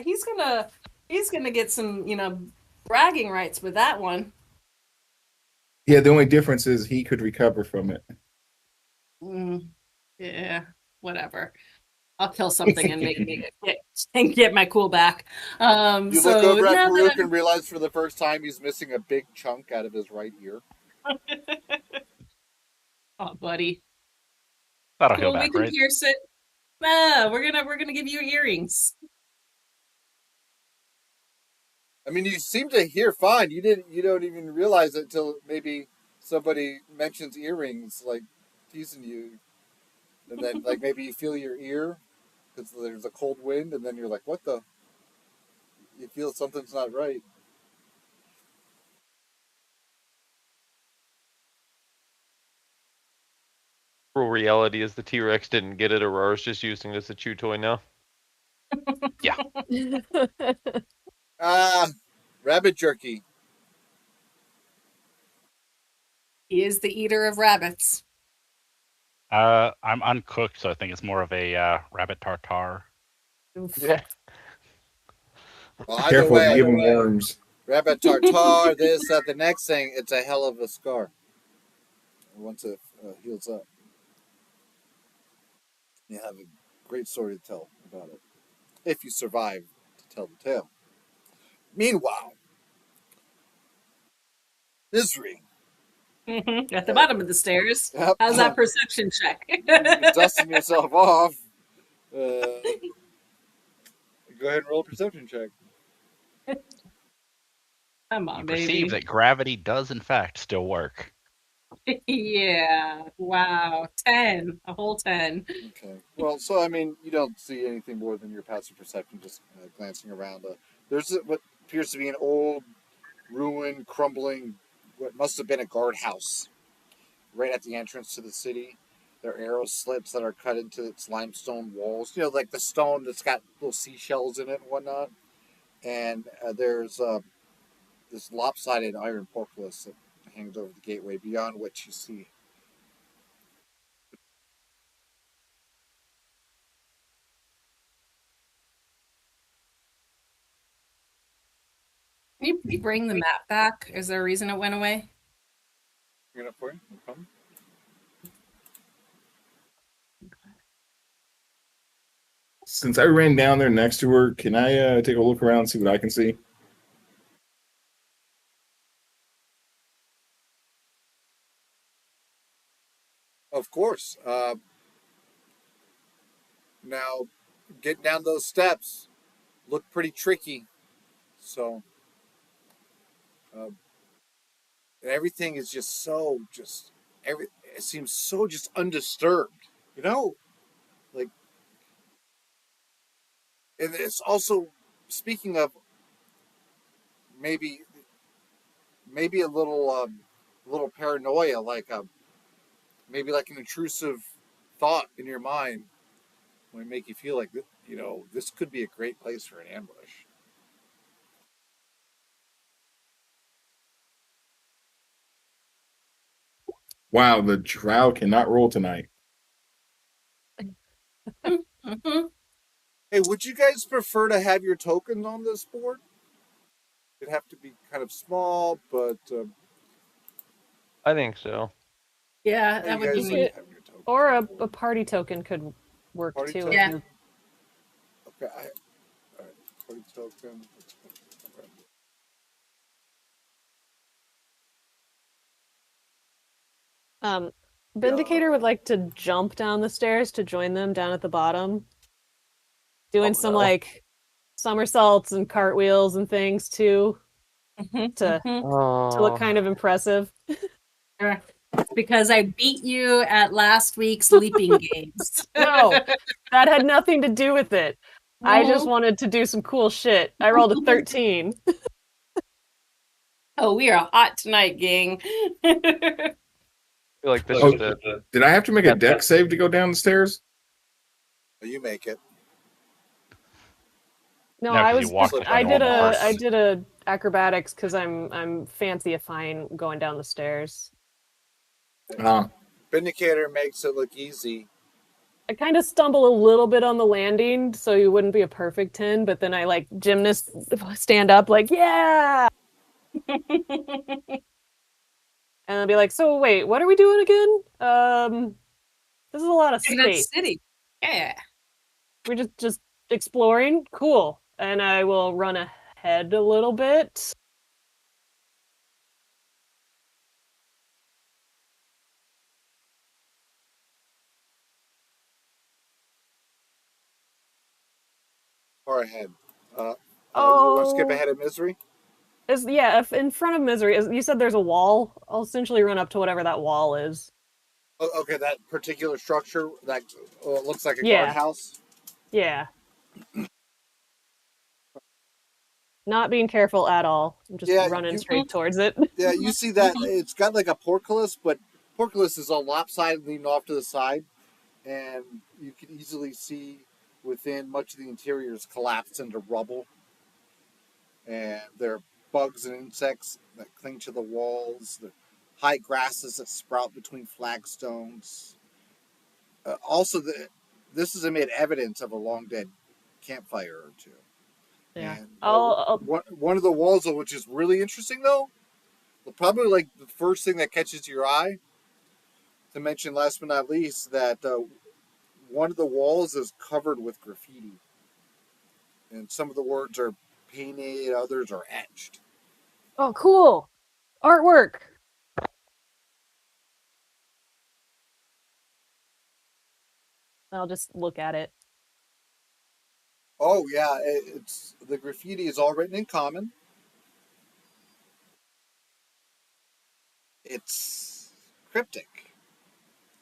he's gonna get some, bragging rights with that one. Yeah, the only difference is he could recover from it. Yeah, whatever. I'll kill something and get my cool back. You look over at Peruk and realize for the first time he's missing a big chunk out of his right ear. Oh, buddy. That'll Cool, go back, we can right? pierce it. We're gonna give you earrings. I mean, you seem to hear fine. You don't even realize it until maybe somebody mentions earrings, like teasing you, and then like maybe you feel your ear because there's a cold wind, and then you're like, "What the?" You feel something's not right. Cruel reality is the T-Rex didn't get it, Aurora's just using it as a chew toy now. Yeah. Rabbit jerky. He is the eater of rabbits. I'm uncooked, so I think it's more of a rabbit tartare. Yeah. Well, either Careful, way, you give him worms. rabbit tartare, this, that, the next thing. It's a hell of a scar. Once it heals up, you have a great story to tell about it. If you survive to tell the tale. Meanwhile, Misery. At the bottom of the stairs. Yep. How's that perception check? Dusting yourself off. Go ahead and roll a perception check. Come on, You baby. perceive that gravity does, in fact, still work. Yeah. Wow. 10. A whole 10. Okay. Well, so I mean, you don't see anything more than your passive perception, just glancing around. There's what appears to be an old, ruined, crumbling, what must have been a guardhouse, right at the entrance to the city. There are arrow slits that are cut into its limestone walls. You know, like the stone that's got little seashells in it and whatnot. And there's this lopsided iron portcullis that hangs over the gateway, beyond which you see. Can you bring the map back? Is there a reason it went away? Bring it up for you. No problem. Since I ran down there next to her, can I take a look around and see what I can see? Of course. Now, getting down those steps look pretty tricky. So, everything is just so it seems so just undisturbed. You know, like, and it's also speaking of maybe a little paranoia, like maybe like an intrusive thought in your mind might make you feel like this could be a great place for an ambush. Wow, the Drow cannot roll tonight. Mm-hmm. Hey, would you guys prefer to have your tokens on this board? It'd have to be kind of small, but I think so. Yeah, how that you would be guys You like neat. could- having your tokens? Or on the a board? party token could work Party too. token? If Yeah. you Okay, all right, party token. Okay. um Vindicator would like to jump down the stairs to join them down at the bottom. Doing some no. like somersaults and cartwheels and things too to Mhm. look Oh, kind of impressive. Sure. Because I beat you at last week's leaping games. No, that had nothing to do with it. I just Mhm. wanted to do some cool shit. I rolled a 13. Oh, we are hot tonight, gang. I feel like this Oh, is the did I have to make a deck save to go down the stairs? You make it. No, No, I 'cause you was walked just like a I did normal a person. acrobatics because I'm fancyifying going down the stairs. Vindicator makes it look easy. I kind of stumble a little bit on the landing, so you wouldn't be a perfect 10, but then I like gymnast stand up like, yeah! And I'll be like, so wait, what are we doing again? This is a lot of Hey, that's space. city. Yeah. We're just exploring. Cool. And I will run ahead a little bit. Far ahead. You want to skip Oh, ahead of misery? if in front of misery, you said there's a wall. I'll essentially run up to whatever that wall is. Okay, that particular structure that looks like a Yeah, guardhouse. yeah. Not being careful at all. I'm just Yeah, running you straight towards it. yeah you see that it's got like a portcullis, but portcullis is all lopsided, leaning off to the side, and you can easily see within much of the interior is collapsed into rubble, and there are bugs and insects that cling to the walls. The high grasses that sprout between flagstones. This is amid evidence of a long dead campfire or two. Yeah. And I'll one of the walls, which is really interesting, though, probably like the first thing that catches your eye, to mention last but not least, that one of the walls is covered with graffiti. And some of the words are painted, others are etched. Oh, cool. Artwork. I'll just look at it. Oh, yeah, it's the graffiti is all written in common. It's cryptic,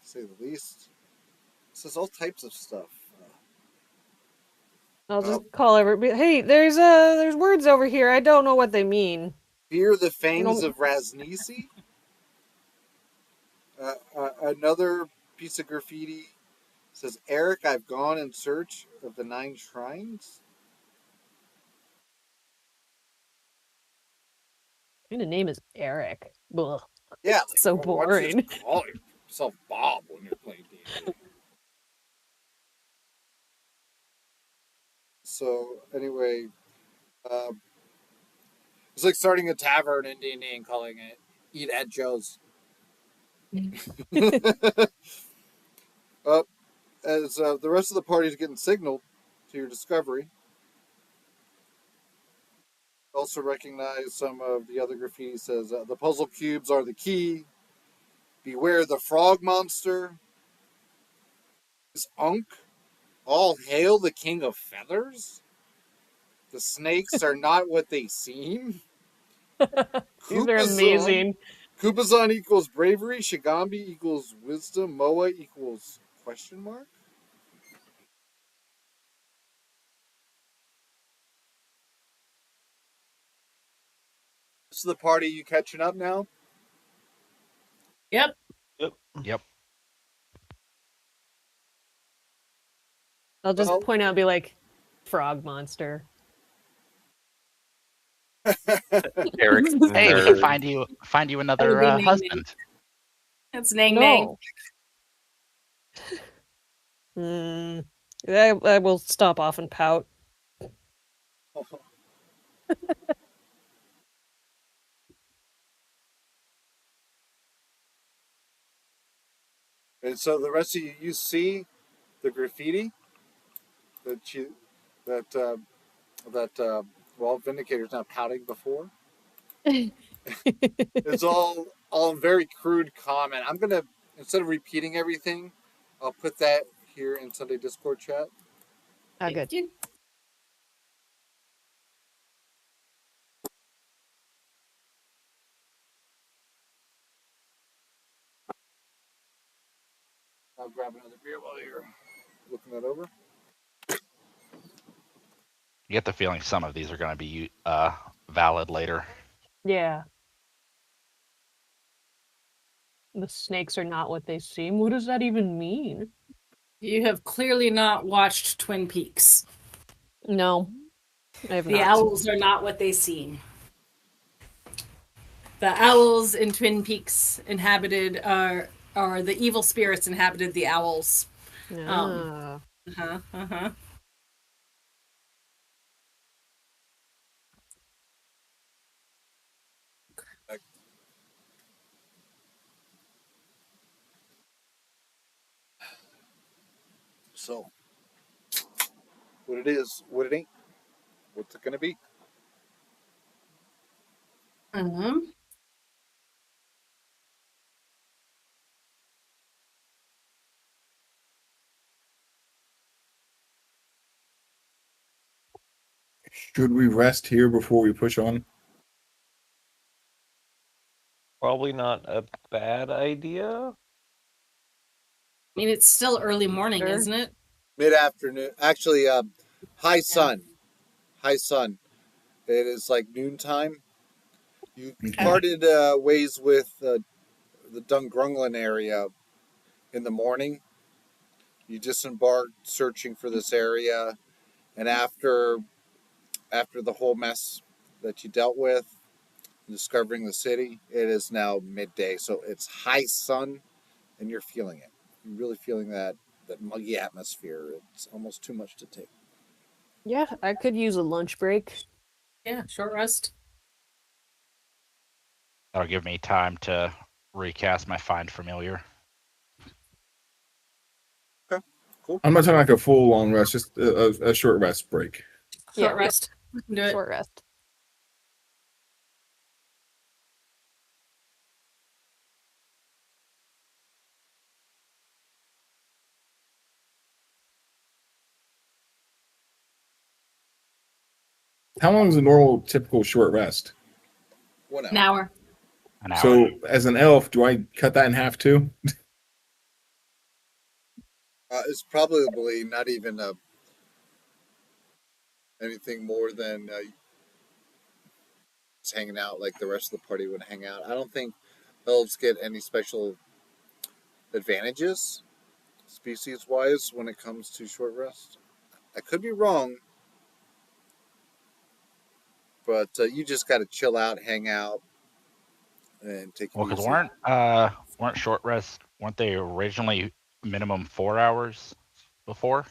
to say the least. It says all types of stuff. I'll just call everybody. Hey, there's words over here. I don't know what they mean. Fear the You fangs know, of Raznisi. Another piece of graffiti says, Eric, I've gone in search of the 9 shrines. kind of name is Eric. Ugh. Yeah, So why don't you boring. just call yourself Bob when you're playing D&D? So, anyway, it's like starting a tavern in D&D and calling it Eat at Joe's. As the rest of the party is getting signaled to your discovery, also recognize some of the other graffiti says the puzzle cubes are the key. Beware the frog monster. Is Unk. All hail the king of feathers. The snakes are not what they seem. These are Kupazon. amazing. Kupazon equals bravery. Shigambi equals wisdom. Moa equals question mark. This is the party. You catching up now? Yep. Yep. I'll just Well, point out and be like, frog monster. Eric Hey, we nerd. can find you That would another be amazing. husband. That's Nang Nang. No. I will stop off and pout. And so the rest of you see the graffiti that you that well, Vindicator's not pouting before. It's all very crude comment. I'm gonna, instead of repeating everything, I'll put that here in Sunday Discord chat. Oh, good. I'll grab another beer while you're looking that over. You get the feeling some of these are going to be valid later. Yeah. The snakes are not what they seem. What does that even mean? You have clearly not watched Twin Peaks. No, I have The not. owls are not what they seem. The owls in Twin Peaks inhabited are the evil spirits inhabited the owls. Ah. So, what it is, what it ain't, what's it gonna be? Should we rest here before we push on? Probably not a bad idea. I mean, it's still early morning, Sure. isn't it? Mid-afternoon, actually, high sun. High sun. It is like noontime. You parted ways with the Dungrunglan area in the morning. You disembarked searching for this area, and after the whole mess that you dealt with, discovering the city, it is now midday. So it's high sun, and you're feeling it. You're really feeling that muggy atmosphere. It's almost too much to take. Yeah, I could use a lunch break. Yeah, short rest. That'll give me time to recast my Find Familiar. Okay, cool. I'm not talking like a full long rest, just a short rest break. Short Yeah. rest. Do it. Short rest. How long is a normal, typical short rest? 1 hour. An hour. An hour. So, as an elf, do I cut that in half too? It's probably not even anything more than just hanging out like the rest of the party would hang out. I don't think elves get any special advantages species wise when it comes to short rest. I could be wrong, but you just got to chill out, hang out, and take it Well, because easy. weren't short rests, weren't they originally minimum 4 hours before?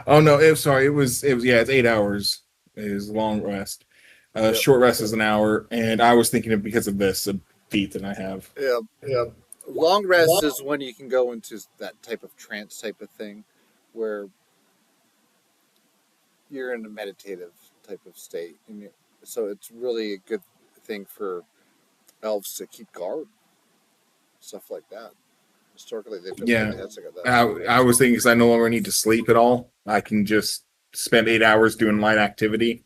Oh no, sorry, it was yeah, it's 8 hours is long rest. Yep. Short rest is an hour, and I was thinking of because of this a feat that I have. Yeah. Long rest is when you can go into that type of trance type of thing, where you're in a meditative type of state, and so it's really a good thing for elves to keep guard, stuff like that. Historically, they've been Yeah, fantastic at that. I was thinking because I no longer need to sleep at all. I can just spend 8 hours doing light activity.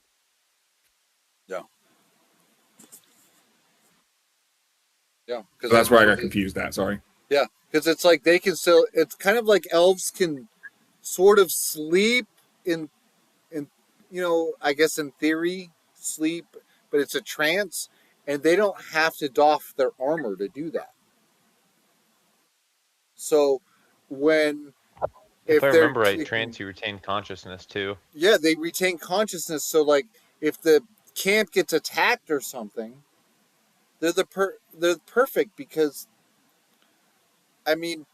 Yeah, So that's where I got confused at. Sorry. Yeah, because it's like they can still. It's kind of like elves can sort of sleep in, I guess in theory sleep, but it's a trance, and they don't have to doff their armor to do that. So when If I they're remember right, taking- trance, you retain consciousness too. yeah, they retain consciousness. So like if the camp gets attacked or something, they're perfect because I mean,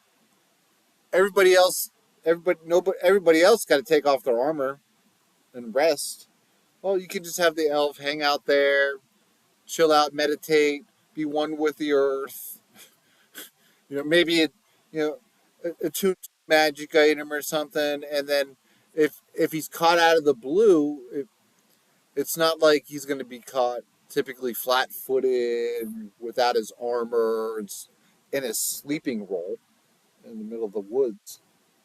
everybody else got to take off their armor and rest. Well, you can just have the elf hang out there, chill out, meditate, be one with the earth. Maybe attuned to a magic item or something, and then if he's caught out of the blue, it's not like he's going to be caught typically flat-footed without his armor in his sleeping role in the middle of the woods.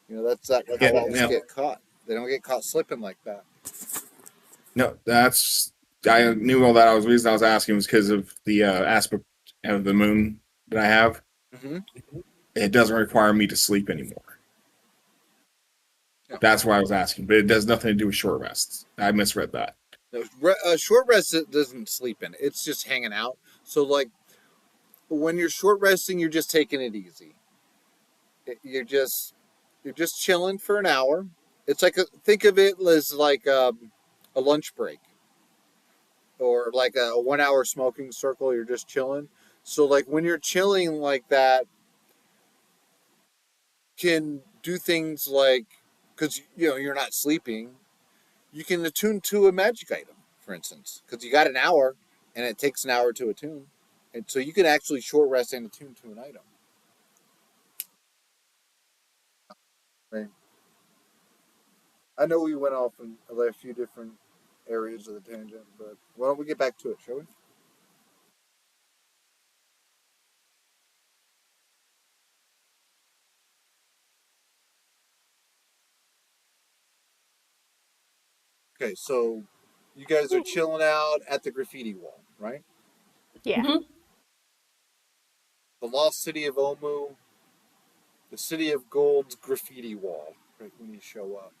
That's how Yeah, elves yeah. get caught. They don't get caught slipping like that. No, I knew all that. The reason I was asking was because of the aspect of the moon that I have. Mm-hmm. It doesn't require me to sleep anymore. Yeah. That's why I was asking, but it does nothing to do with short rests. I misread that. Short rest doesn't sleep in. It's just hanging out. So like when you're short resting, you're just taking it easy. You're just chilling for an hour. It's like think of it as like a lunch break or like a 1 hour smoking circle. You're just chilling. So like when you're chilling like that, can do things like because you're not sleeping. You can attune to a magic item, for instance, because you got an hour and it takes an hour to attune, and so you can actually short rest and attune to an item. Right. I know we went off in a few different areas of the tangent, but why don't we get back to it, shall we? Okay, so you guys are chilling out at the graffiti wall, right? Yeah. Mhm. The lost city of Omu, the city of gold's graffiti wall, right when you show up.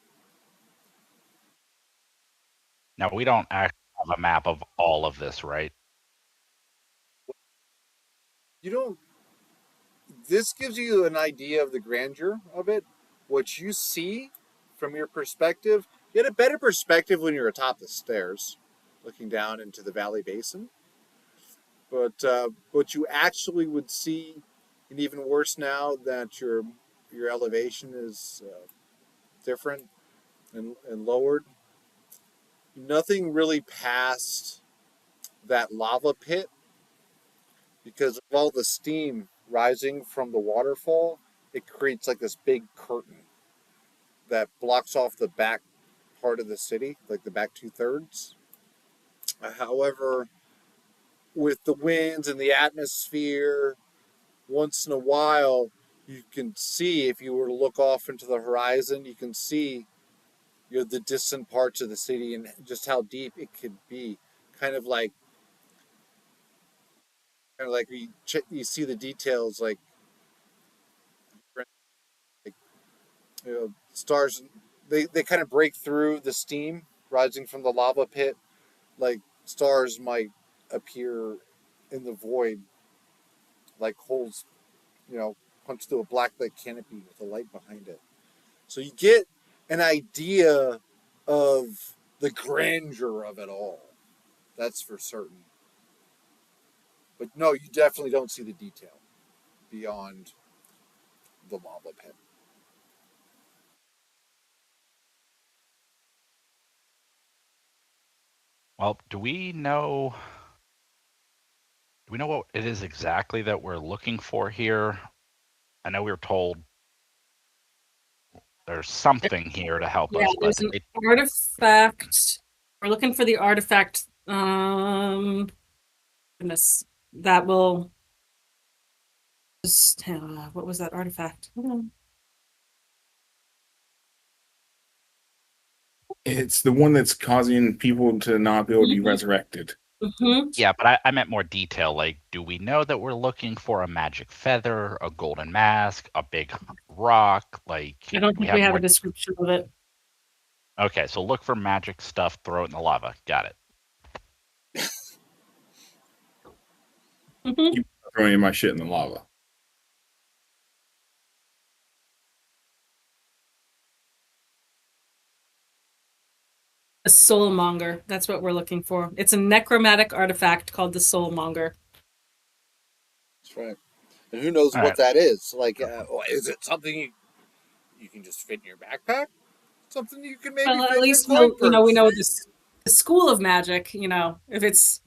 Now we don't actually have a map of all of this, right? You don't. This gives you an idea of the grandeur of it. What you see from your perspective, you get a better perspective when you're atop the stairs, looking down into the valley basin. But what you actually would see, and even worse now that your elevation is different and lowered, nothing really past that lava pit because of all the steam rising from the waterfall. It creates like this big curtain that blocks off the back part of the city, like the back 2/3. However, with the winds and the atmosphere, once in a while, you can see if you were to look off into the horizon, you can see the distant parts of the city and just how deep it could be. Kind of like, you see the details, like stars. They kind of break through the steam rising from the lava pit, like stars might appear in the void, like holes, punched through a blacklit canopy with a light behind it. So you get an idea of the grandeur of it all. That's for certain. But no, you definitely don't see the detail beyond the lava pit. Well, do we know what it is exactly that we're looking for here? I know we were told there's something here to help Yeah, us, but there's an artifact. We're looking for the artifact. Goodness, that will. Just, what was that artifact? It's the one that's causing people to not be able to be resurrected. Mm-hmm. yeah, but I meant more detail. Like, do we know that we're looking for a magic feather, a golden mask, a big rock? Like, I don't think we have a description of it. Okay, so look for magic stuff, throw it in the lava. Got it. Mm-hmm. Keep throwing my shit in the lava. A soulmonger. That's what we're looking for. It's a necromantic artifact called the soulmonger. That's right. And who knows All what right. that is? Like, is it something you can just fit in your backpack? Something you can maybe Well, at fit in your least coin we purse? know the school of magic. If it's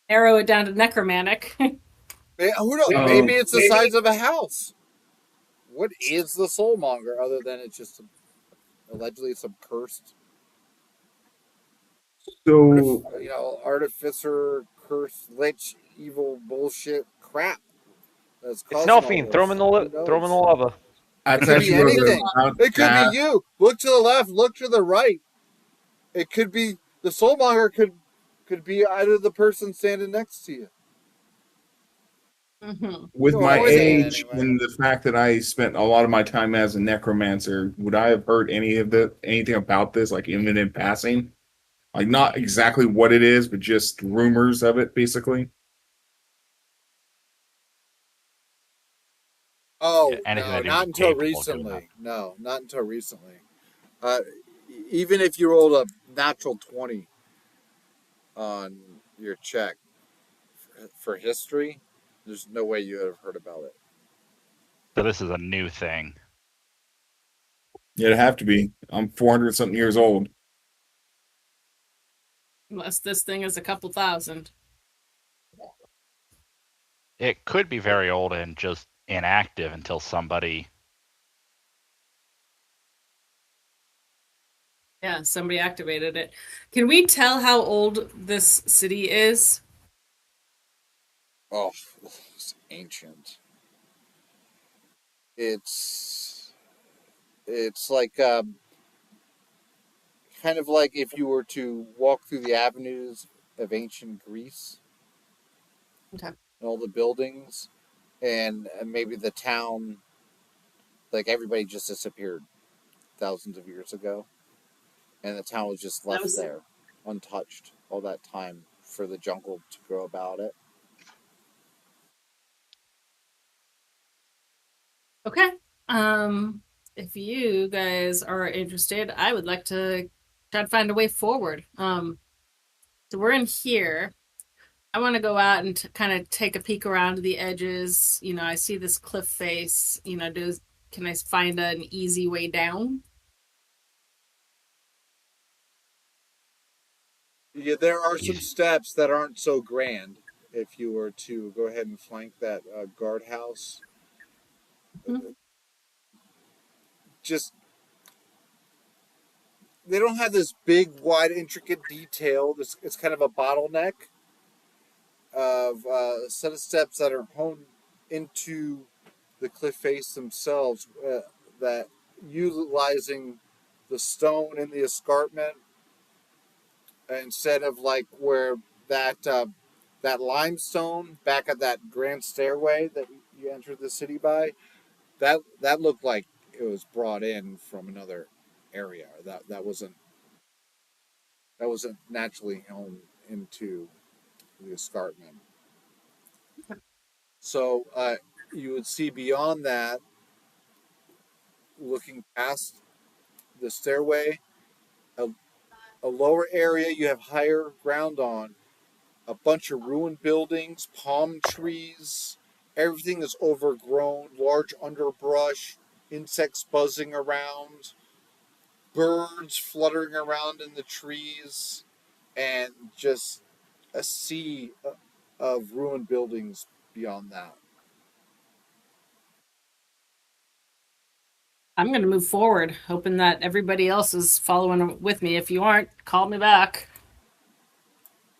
narrow it down to necromantic. Who knows? Maybe it's the size of a house. What is the soulmonger other than it's just allegedly some cursed, So artificer, cursed, lich, evil bullshit crap that's It's causing all Nelphine. this? Throw him in Who the knows? lava. It that's could be actually what I was anything. about It to could be ask. you. Look to the left. Look to the right. It could be the soulmonger. Could be either the person standing next to you. Mm-hmm. With You know what my I'm saying, age anyway. and the fact that I spent a lot of my time as a necromancer, would I have heard anything about this, like even in passing? Like not exactly what it is, but just rumors of it, basically. Oh Anything no, that not you'd be until capable of doing that. recently. No, not until recently. Uh, Even if you rolled a natural 20 on your check for history, there's no way you would have heard about it. So this is a new thing. Yeah, it'd have to be. I'm 400 something years old. Unless this thing is a couple thousand. It could be very old and just inactive until somebody. Yeah, somebody activated it. Can we tell how old this city is? Oh, it's ancient. It's like kind of like if you were to walk through the avenues of ancient Greece Okay. and all the buildings, and maybe the town, like everybody just disappeared thousands of years ago, and the town was just That left was there, untouched all that time for the jungle to grow about it. okay. If you guys are interested, I would like to try to find a way forward. So we're in here. I want to go out and kind of take a peek around the edges. I see this cliff face. Can I find an easy way down? Yeah, there are some You- steps that aren't so grand. If you were to go ahead and flank that guardhouse, Mhm. just they don't have this big, wide, intricate detail. It's kind of a bottleneck of a set of steps that are honed into the cliff face themselves. That utilizing the stone in the escarpment instead of like where that limestone back at that grand stairway that you entered the city by. That looked like it was brought in from another area. That wasn't naturally honed into the escarpment. So you would see beyond that, looking past the stairway, a, a lower area you have higher ground on, a bunch of ruined buildings, palm trees. Everything is overgrown, large underbrush, insects buzzing around, birds fluttering around in the trees, and just a sea of ruined buildings beyond that. I'm going to move forward, hoping that everybody else is following with me. If you aren't, call me back.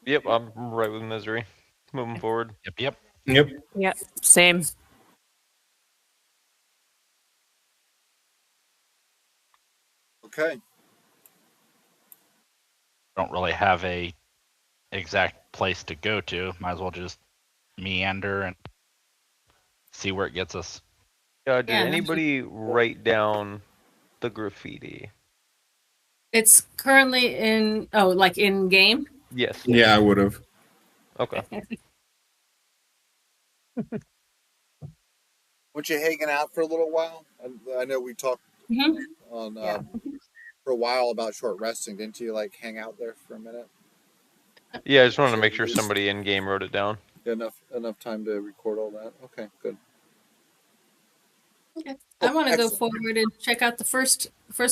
Yep, I'm right with Misery. Moving forward. Yep. Yep. Yeah, same. Okay. Don't really have a exact place to go to. Might as well just meander and see where it gets us. Did Yeah, anybody write down the graffiti? it's currently like in game. Yes. Yeah, I would have. Okay. Weren't you hanging out for a little while? I know we talked Mhm. on Yeah. for a while about short resting. Didn't you like hang out there for a minute? Yeah, I just wanted to make sure somebody in game wrote it down. Enough time to record all that. Okay, good. Okay. I want to go Excellent. forward and check out the first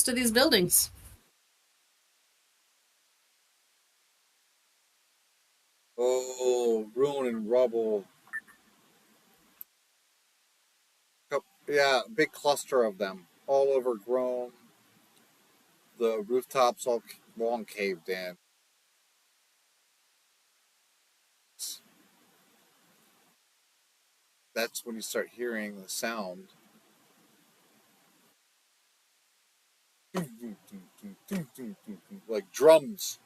of these buildings. Oh, ruin and rubble. Yeah, a big cluster of them, all overgrown. The rooftops all long caved in. That's when you start hearing the sound. Like drums.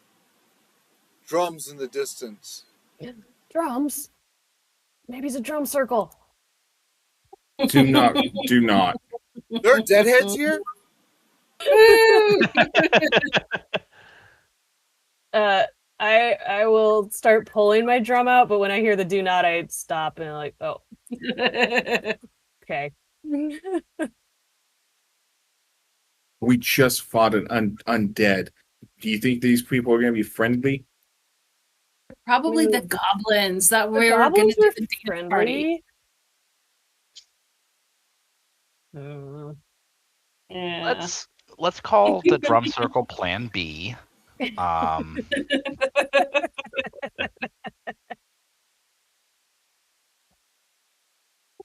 Drums in the distance. Drums. Maybe it's a drum circle. Do not, do not. There are deadheads here? I will start pulling my drum out, but when I hear the do not, I stop and I'm like, oh, okay. We just fought an undead. Do you think these people are going to be friendly? Probably the goblins that The we were going goblins to do were the dance party. friendly. Yeah. Let's call the drum circle Plan B.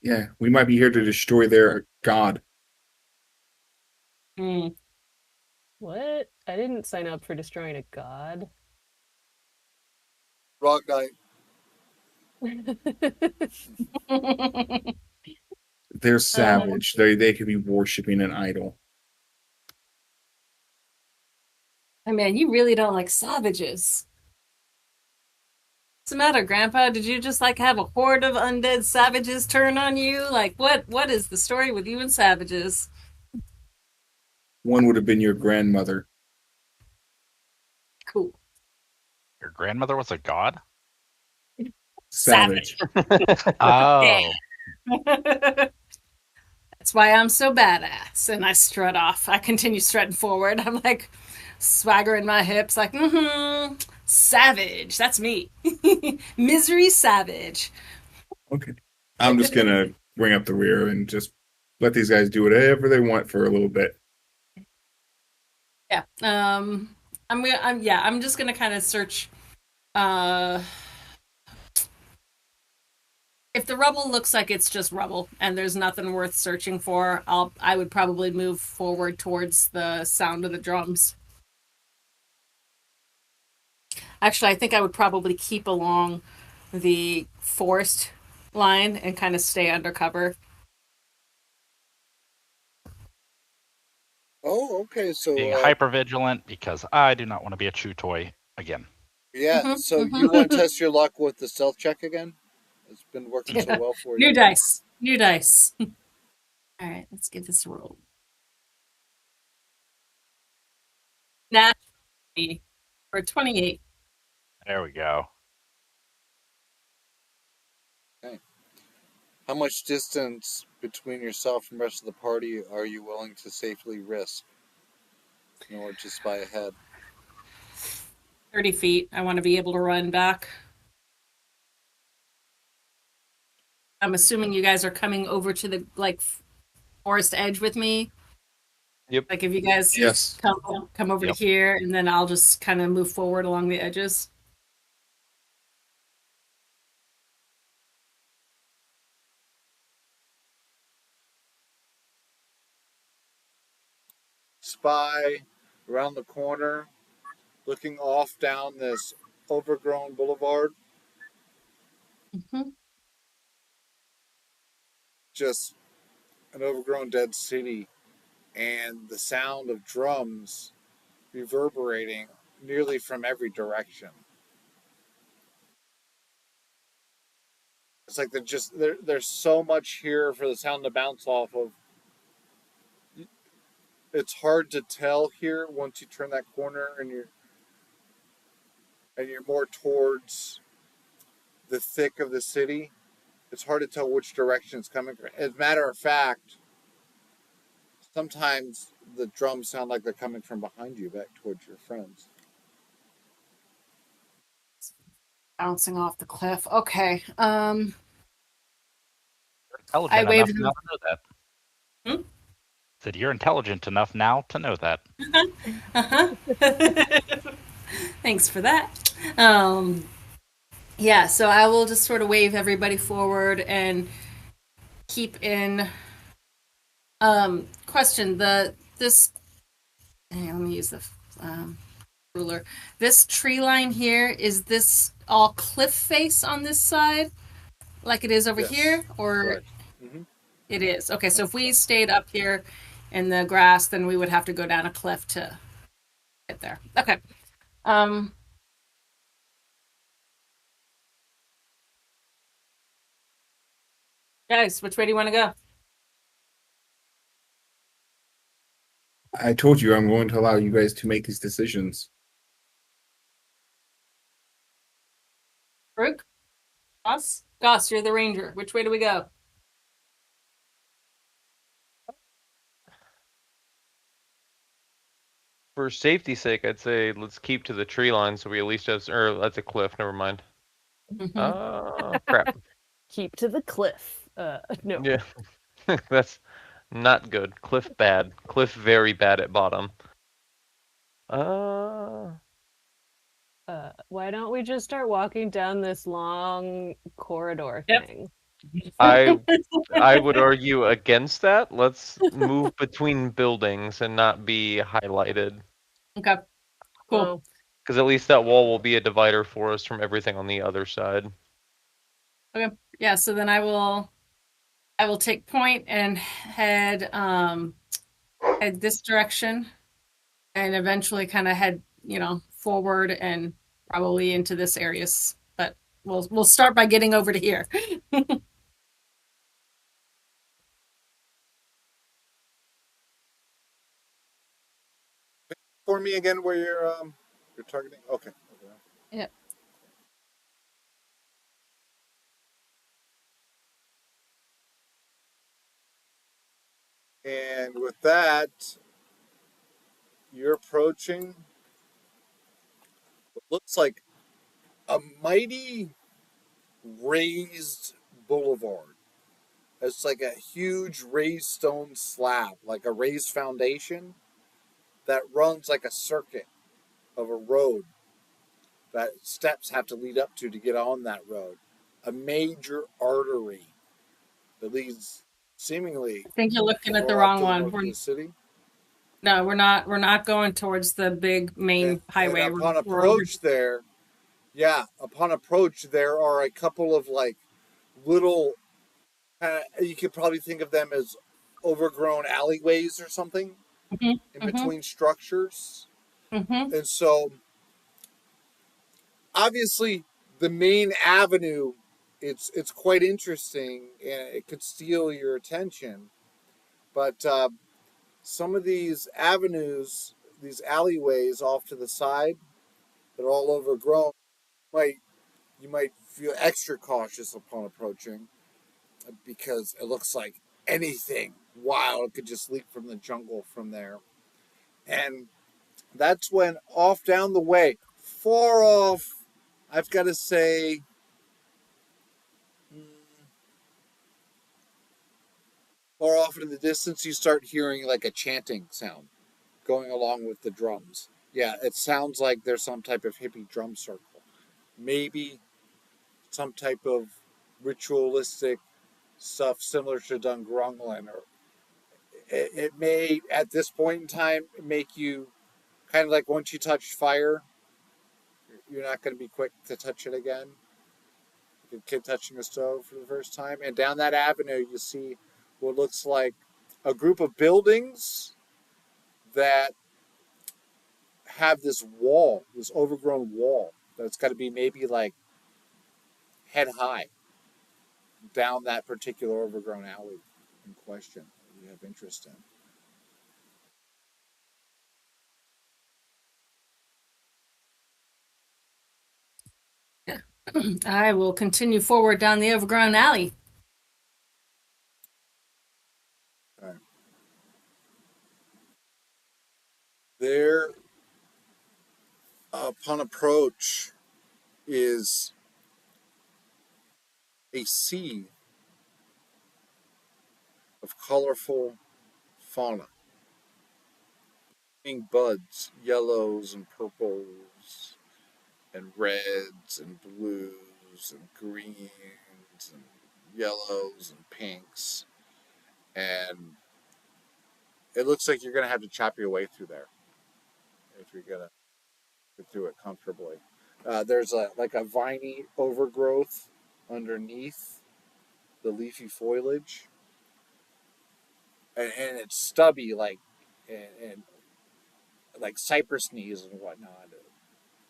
Yeah, we might be here to destroy their god. Mm. What? I didn't sign up for destroying a god. Wrong night. They're savage. They could be worshiping an idol. I mean, you really don't like savages. What's the matter, Grandpa? Did you just like have a horde of undead savages turn on you? Like, what is the story with you and savages? One would have been your grandmother. Cool. Your grandmother was a god? Savage. Oh. That's why I'm so badass. And I strut off. I continue strutting forward. I'm like swaggering my hips, like, savage. That's me. Misery savage. Okay. I'm just going to bring up the rear and just let these guys do whatever they want for a little bit. Yeah. I'm just gonna kind of search. If the rubble looks like it's just rubble and there's nothing worth searching for, I would probably move forward towards the sound of the drums. Actually, I think I would probably keep along the forest line and kind of stay undercover. Oh, okay. So Being hyper vigilant because I do not want to be a chew toy again. yeah. So you want to test your luck with the stealth check again? It's been working so well for you. New dice. New dice. All right, let's give this a roll. Nat for 28. There we go. Okay. How much distance between yourself and the rest of the party are you willing to safely risk in order to spy ahead? 30 feet. I want to be able to run back. I'm assuming you guys are coming over to the forest edge with me. Yep. Like if you guys Yes. come over Yep. to here, and then I'll just kind of move forward along the edges. Spy around the corner, looking off down this overgrown boulevard. Mm-hmm. Just an overgrown dead city, and the sound of drums reverberating nearly from every direction. It's like there's so much here for the sound to bounce off of. It's hard to tell here once you turn that corner and you're more towards the thick of the city. It's hard to tell which direction it's coming from. As a matter of fact, sometimes the drums sound like they're coming from behind you, back towards your friends. Bouncing off the cliff. Okay. You're intelligent I enough waved not to know that. Said you're intelligent enough now to know that. Thanks for that. Yeah, so I will just sort of wave everybody forward and keep in. Question: this. Hang on, let me use the um, ruler. This tree line here, is this all cliff face on this side, like it is over Yes, here, or correct. Mm-hmm. it is? Okay, so if we stayed up here in the grass, then we would have to go down a cliff to get there. Okay. Um, guys, which way do you want to go? I told you I'm going to allow you guys to make these decisions. Brooke? Goss? Goss, you're the ranger. Which way do we go? For safety's sake, I'd say let's keep to the tree line so we at least have, or that's a cliff. Never mind. Crap. Keep to the cliff. No. Yeah, that's not good. Cliff bad. Cliff very bad at bottom. Why don't we just start walking down this long corridor Yep. thing? I would argue against that. Let's move between buildings and not be highlighted. Okay. Cool. Oh, Because at least that wall will be a divider for us from everything on the other side. Okay. Yeah, so then I will take point and head this direction and eventually kind of head, forward and probably into this area. But we'll start by getting over to here. For me again, where you're targeting. Okay. Yep. And with that, you're approaching what looks like a mighty raised boulevard. It's like a huge raised stone slab, like a raised foundation that runs like a circuit of a road that steps have to lead up to get on that road. A major artery that leads seemingly I think you're looking at the far off wrong to the one. north of the city. No, we're not. We're not going towards the big main highway. And upon We're over. approach there, upon approach there are a couple of like little, you could probably think of them as overgrown alleyways or something Mhm, in mhm, between structures. mhm. And so obviously the main avenue, it's quite interesting and it could steal your attention. But some of these avenues, these alleyways off to the side, they're all overgrown. Might you might feel extra cautious upon approaching because it looks like anything wild could just leap from the jungle from there. And that's when off down the way, far off, I've got to say, far off in the distance, you start hearing like a chanting sound going along with the drums. Yeah, it sounds like there's some type of hippie drum circle. Maybe some type of ritualistic stuff similar to Dungrunglin, or it may at this point in time make you kind of like once you touch fire, you're not going to be quick to touch it again. Like a kid touching a stove for the first time. And down that avenue, you see what looks like a group of buildings that have this wall, this overgrown wall that's got to be maybe like head high down that particular overgrown alley in question that you have interest in. I will continue forward down the overgrown alley. Right. There, upon approach, is a sea of colorful fauna. Pink buds, yellows and purples, and reds and blues and greens and yellows and pinks. And it looks like you're going to have to chop your way through there if you're going to get through it comfortably. There's like a viney overgrowth underneath the leafy foliage, and it's stubby and like cypress knees and whatnot,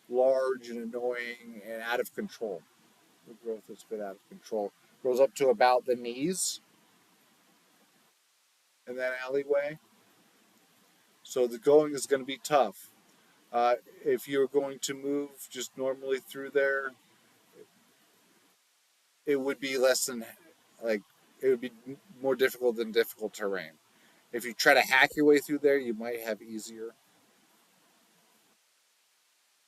large and annoying and out of control. The growth has been out of control. Goes up to about the knees in that alleyway. So the going is going to be tough. If you're going to move just normally through there, it would be less than like it would be more difficult than difficult terrain. If you try to hack your way through there, you might have easier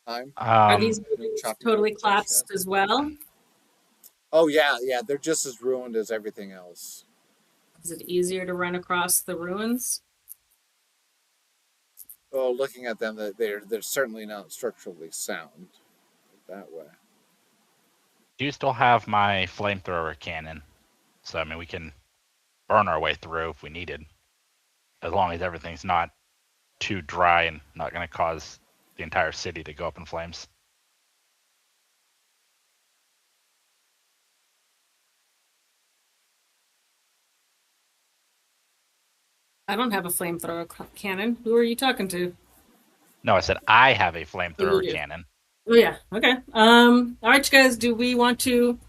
time. Are Um, these buildings Chopping totally wood such collapsed as well? Oh yeah, they're just as ruined as everything else. Is it easier to run across the ruins? Oh, looking at them, they're certainly not structurally sound that way. do you still have my flamethrower cannon? So I mean, we can burn our way through if we needed, as long as everything's not too dry and not going to cause the entire city to go up in flames. I don't have a flamethrower cannon. Who are you talking to? No, I said I have a Oh, you flamethrower do. cannon. Oh yeah. Okay. All right, you guys. Do we want to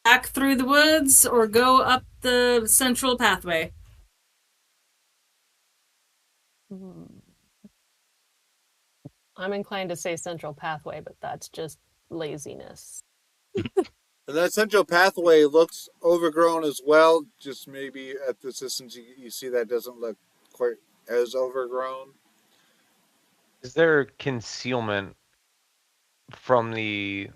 hack through the woods or go up the central pathway? I'm inclined to say central pathway, but that's just laziness. And that central pathway looks overgrown as well. Just maybe at this distance, you see that doesn't look quite as overgrown. Is there concealment from the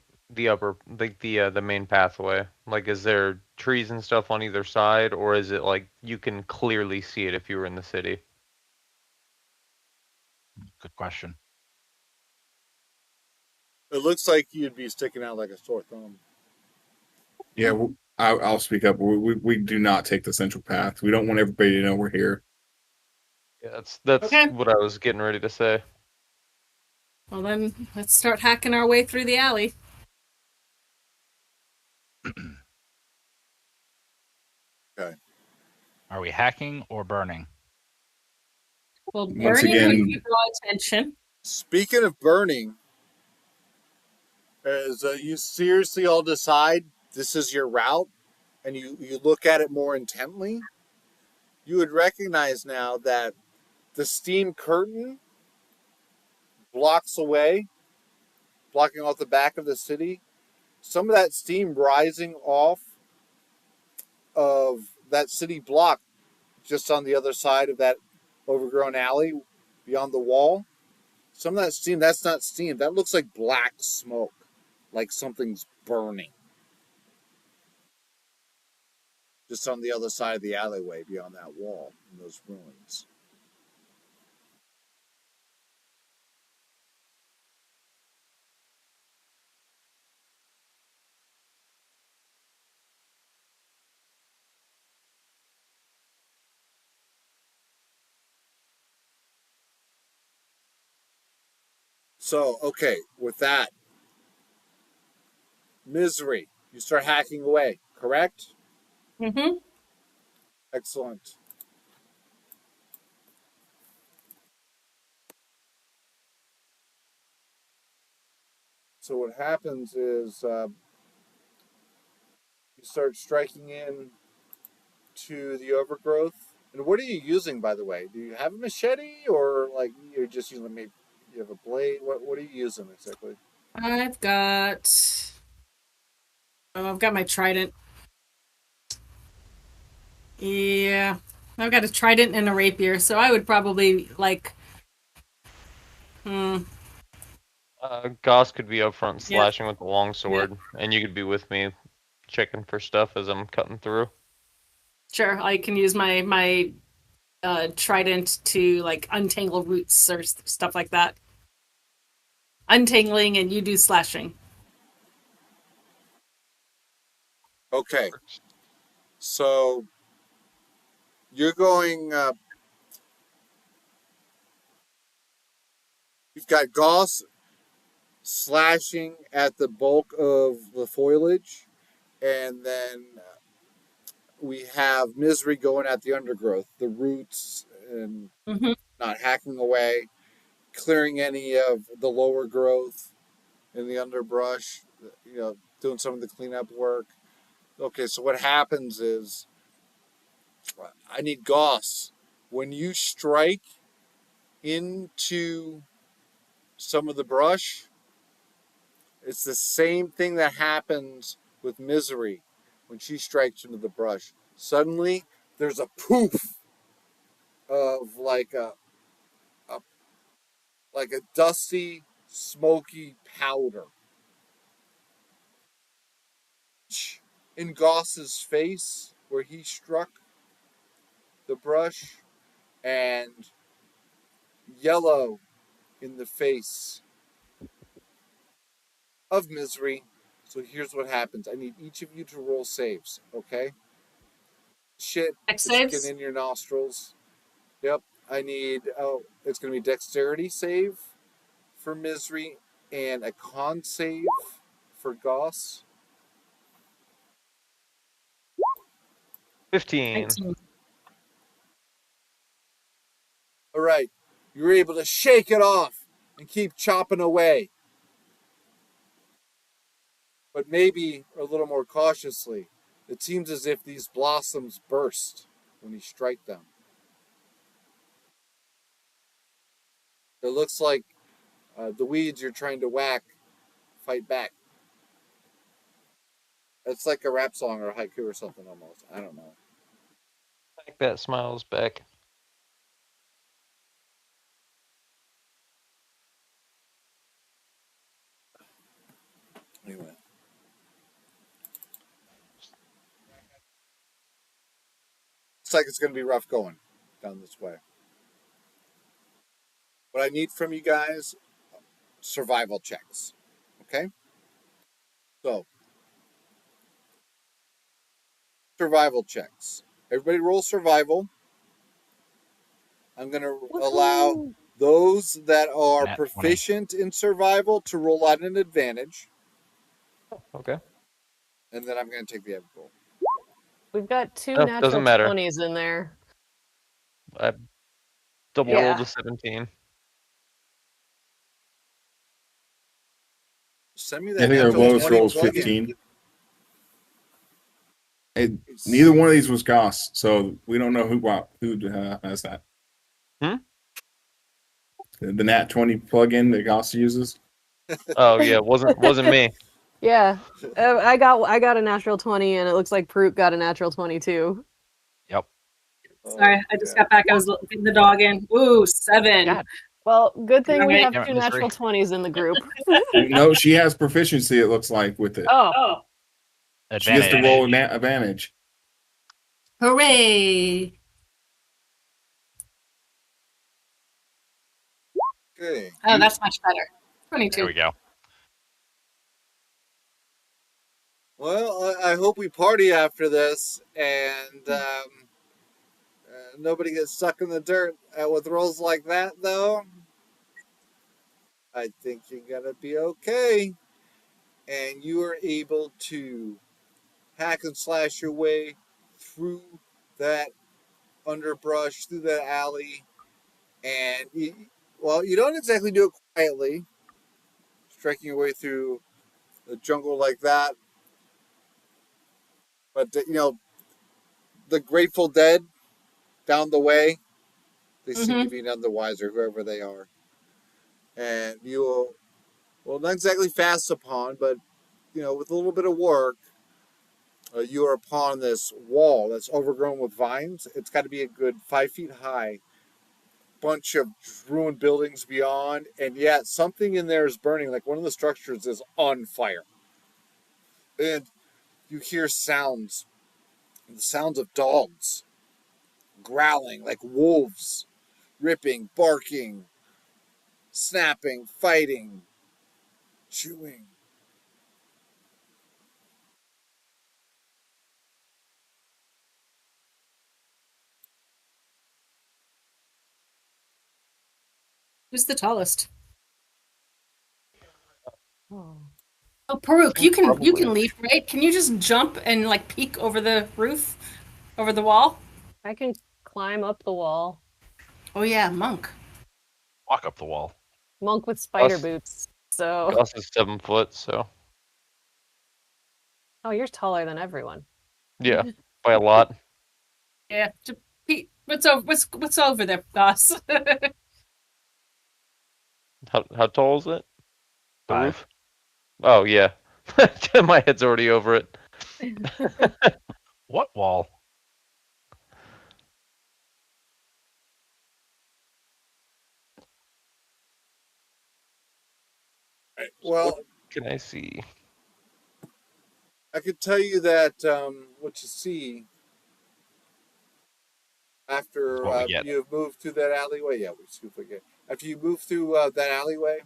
upper the main pathway? Like, is there trees and stuff on either side, or is it like you can clearly see it if you were in the city? Good question. It looks like you'd be sticking out like a sore thumb. Yeah, I'll speak up. We do not take the central path. We don't want everybody to know we're here. Yeah, that's Okay. what I was getting ready to say. Well then, let's start hacking our way through the alley. Okay. Are we hacking or burning? Well, Once burning again- would draw attention. Speaking of burning, as you seriously all decide this is your route, and you look at it more intently, you would recognize now that the steam curtain blocks away, blocking off the back of the city. Some of that steam rising off of that city block just on the other side of that overgrown alley beyond the wall. Some of that steam, that's not steam. That looks like black smoke, like something's burning. Just on the other side of the alleyway beyond that wall in those ruins. So, okay, with that, misery, you start hacking away, correct? Mm-hmm. Excellent. So what happens is you start striking in to the overgrowth. And what are you using, by the way? Do you have a machete, or like you're just using maybe you have a blade? What are you using exactly? I've got my trident. Yeah. I've got a trident and a rapier, so I would probably like Goss could be up front Yeah. slashing with the longsword, and you could be with me checking for stuff as I'm cutting through. sure, I can use my trident to like untangle roots or stuff like that. Untangling, and you do slashing. Okay. So you're going. You've got Goss slashing at the bulk of the foliage, and then we have Misery going at the undergrowth, the roots, and Mm-hmm. not hacking away, clearing any of the lower growth in the underbrush, doing some of the cleanup work. Okay, so what happens is I need Goss. When you strike into some of the brush, it's the same thing that happens with Misery when she strikes into the brush. Suddenly, there's a poof of a like a dusty, smoky powder in Goss's face where he struck the brush, and yellow in the face of Misery. So here's what happens. I need each of you to roll saves, okay? Shit X is getting saves. in your nostrils. Yep. It's going to be dexterity save for Misery and a con save for Goss. 15. 19. All right. You're able to shake it off and keep chopping away. But maybe a little more cautiously. It seems as if these blossoms burst when you strike them. It looks like the weeds you're trying to whack fight back. It's like a rap song or a haiku or something almost. I don't know. Like that smiles back. Anyway. Looks like it's going to be rough going down this way. What I need from you guys, survival checks. Okay? So, survival checks. Everybody roll survival. I'm going to allow Woohoo! those that are Nat 20. proficient in survival to roll at an advantage. Okay. And then I'm going to take the roll. We've got two Oh, natural doesn't matter. 20s in there. I double Yeah. rolled a 17. Send me I that think our natural lowest 20 roll is plug-in. 15. Neither one of these was Goss, so we don't know who has that. Hmm? The Nat 20 plug-in that Goss uses. Oh yeah, wasn't me. Yeah. I got a natural 20, and it looks like Prut got a natural 22. Yep. Sorry, I just got back. I was getting the dog in. Ooh, 7. God. Well, good thing we Right. have Damn it, two Misery. natural 20s in the group. No, she has proficiency, it looks like, with it. Oh, She gets to Advantage. roll advantage. Hooray! Okay. Oh, that's much better. 22. There we go. Well, I hope we party after this and nobody gets stuck in the dirt with rolls like that, though. I think you're going to be okay. And you are able to hack and slash your way through that underbrush, through that alley. And, you don't exactly do it quietly, striking your way through the jungle like that. But, the Grateful Dead down the way, they seem to be none the wiser, whoever they are. And you will, well, not exactly fast upon, but, with a little bit of work, you are upon this wall that's overgrown with vines. It's got to be a good 5 feet high. Bunch of ruined buildings beyond, and yet something in there is burning. Like one of the structures is on fire. And you hear sounds, the sounds of dogs growling like wolves, ripping, barking, snapping, fighting, chewing. Who's the tallest? Oh. Oh, Paruk, you can Probably. leave, right? Can you just jump and like peek over the roof, over the wall? I can climb up the wall. Oh yeah, monk. Walk up the wall. Monk with spider Gus, boots. So, Gus is 7 foot, so oh, you're taller than everyone. yeah, by a lot. Yeah, to peek. What's over there, boss? How tall is it? The 5. roof? Oh yeah, my head's already over it. What wall? Well, What can I see? I could tell you that what you see after What we get. you have moved through that alleyway. Yeah, we scoop again. After you move through that alleyway,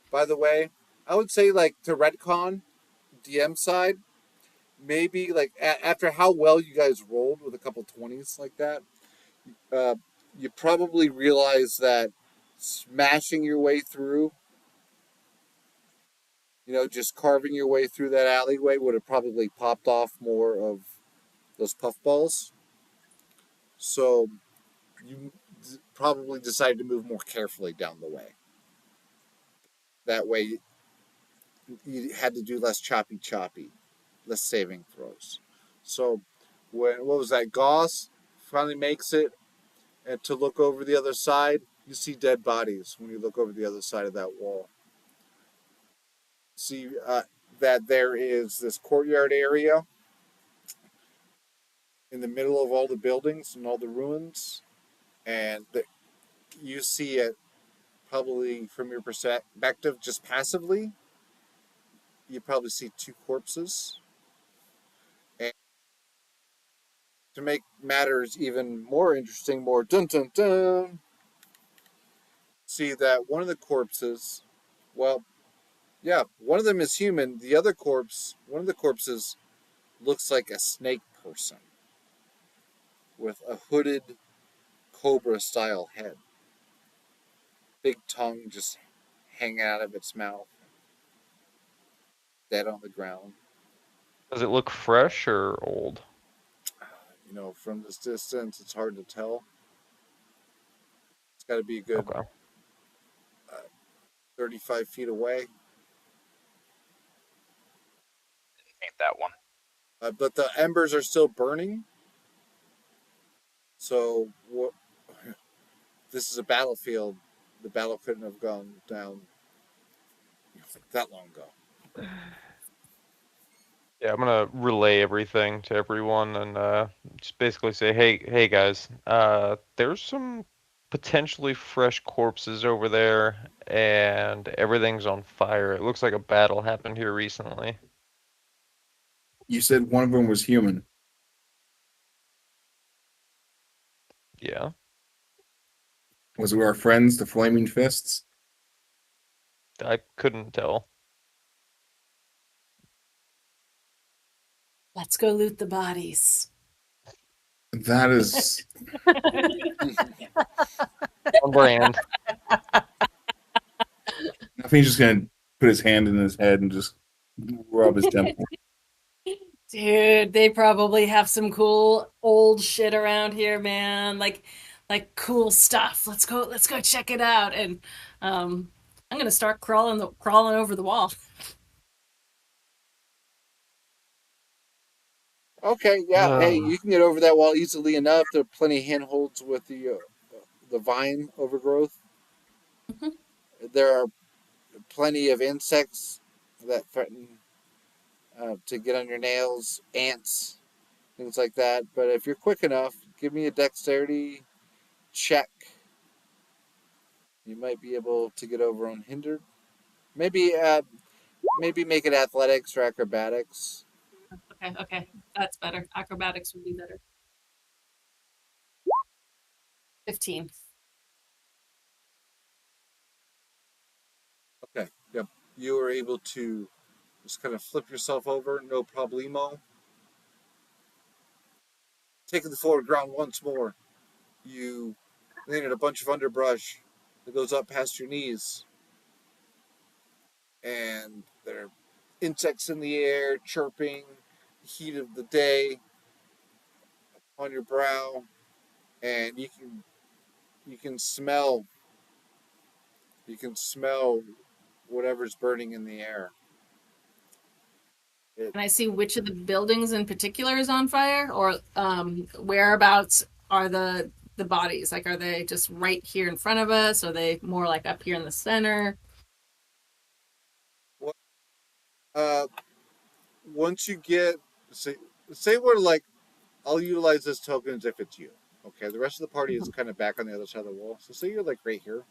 by the way, I would say like to retcon DM side, maybe like after how well you guys rolled with a couple 20s like that, uh, you probably realize that smashing your way through, just carving your way through that alleyway would have probably popped off more of those puffballs. So you probably decided to move more carefully down the way. That way, you had to do less choppy, less saving throws. So, what was that? Goss finally makes it, and to look over the other side, you see dead bodies when you look over the other side of that wall. See that there is this courtyard area in the middle of all the buildings and all the ruins, and you see it probably from your perspective, just passively. You probably see two corpses. And to make matters even more interesting, more dun dun dun, see that one of the corpses, well, yeah, one of them is human. The other corpse, one of the corpses, looks like a snake person with a hooded cobra style head, big tongue just hanging out of its mouth, dead on the ground. Does it look fresh or old? From this distance, it's hard to tell. It's got to be a good Okay. 35 feet away. Ain't that one. But the embers are still burning. So this is a battlefield. The battle couldn't have gone down that long ago. Yeah, I'm gonna relay everything to everyone and just basically say, hey guys, there's some potentially fresh corpses over there, and everything's on fire. It looks like a battle happened here recently. You said one of them was human. Yeah, Was it our friends, the Flaming Fists? I couldn't tell. Let's go loot the bodies. That is. On brand. He's just gonna put his hand in his head and just rub his temple. Dude, they probably have some cool old shit around here, man. Like cool stuff. Let's go check it out. And I'm gonna start crawling over the wall. Okay, yeah. Hey, you can get over that wall easily enough. There are plenty of handholds with the vine overgrowth. Mhm. There are plenty of insects that threaten to get on your nails, ants, things like that. But if you're quick enough, give me a dexterity check. You might be able to get over unhindered. Maybe, maybe make it athletics or acrobatics. Okay, that's better. Acrobatics would be better. 15. Okay. Yep. You were able to just kind of flip yourself over, no problemo. Taking the forward ground once more. You land in a bunch of underbrush that goes up past your knees. And there are insects in the air, chirping, the heat of the day on your brow, and you can smell whatever's burning in the air. It, And I see which of the buildings in particular is on fire, or whereabouts are the bodies? Like, are they just right here in front of us? Are they more like up here in the center? uh, once you get say we're like, I'll utilize this token as if it's you. Okay, the rest of the party is kind of back on the other side of the wall. So say you're like right here.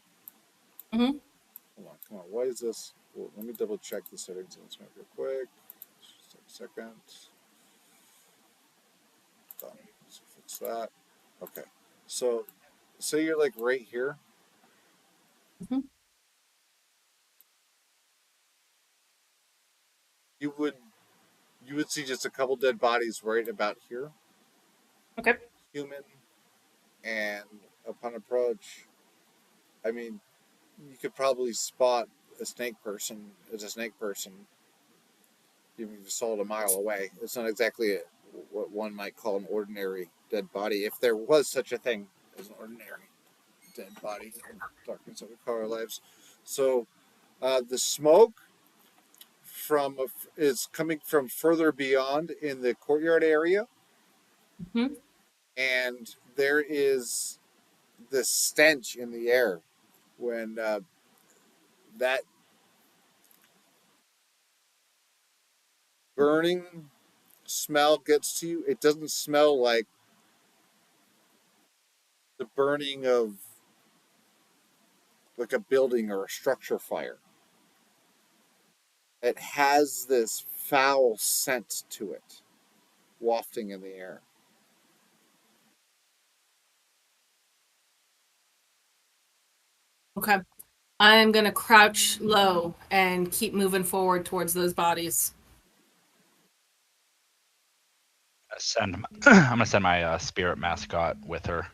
Mm-hmm. Hold on, come on. Why is this? Well, let me double check the settings on this map real quick. Just a second. Done. Let's fix that. Okay. So say you're like right here. Mm-hmm. You would you would see just a couple dead bodies right about here. Okay. Human, and upon approach, I mean, you could probably spot a snake person as a snake person, even if you saw it a mile away. It's not exactly what one might call an ordinary dead body, if there was such a thing as an ordinary dead body in Darkness of our lives. So the smoke from is coming from further beyond in the courtyard area, Mm-hmm. and there is this stench in the air when that burning smell gets to you. It doesn't smell like the burning of like a building or a structure fire. It has this foul scent to it, wafting in the air. Okay. I'm gonna crouch low and keep moving forward towards those bodies. I'm gonna send my spirit mascot with her.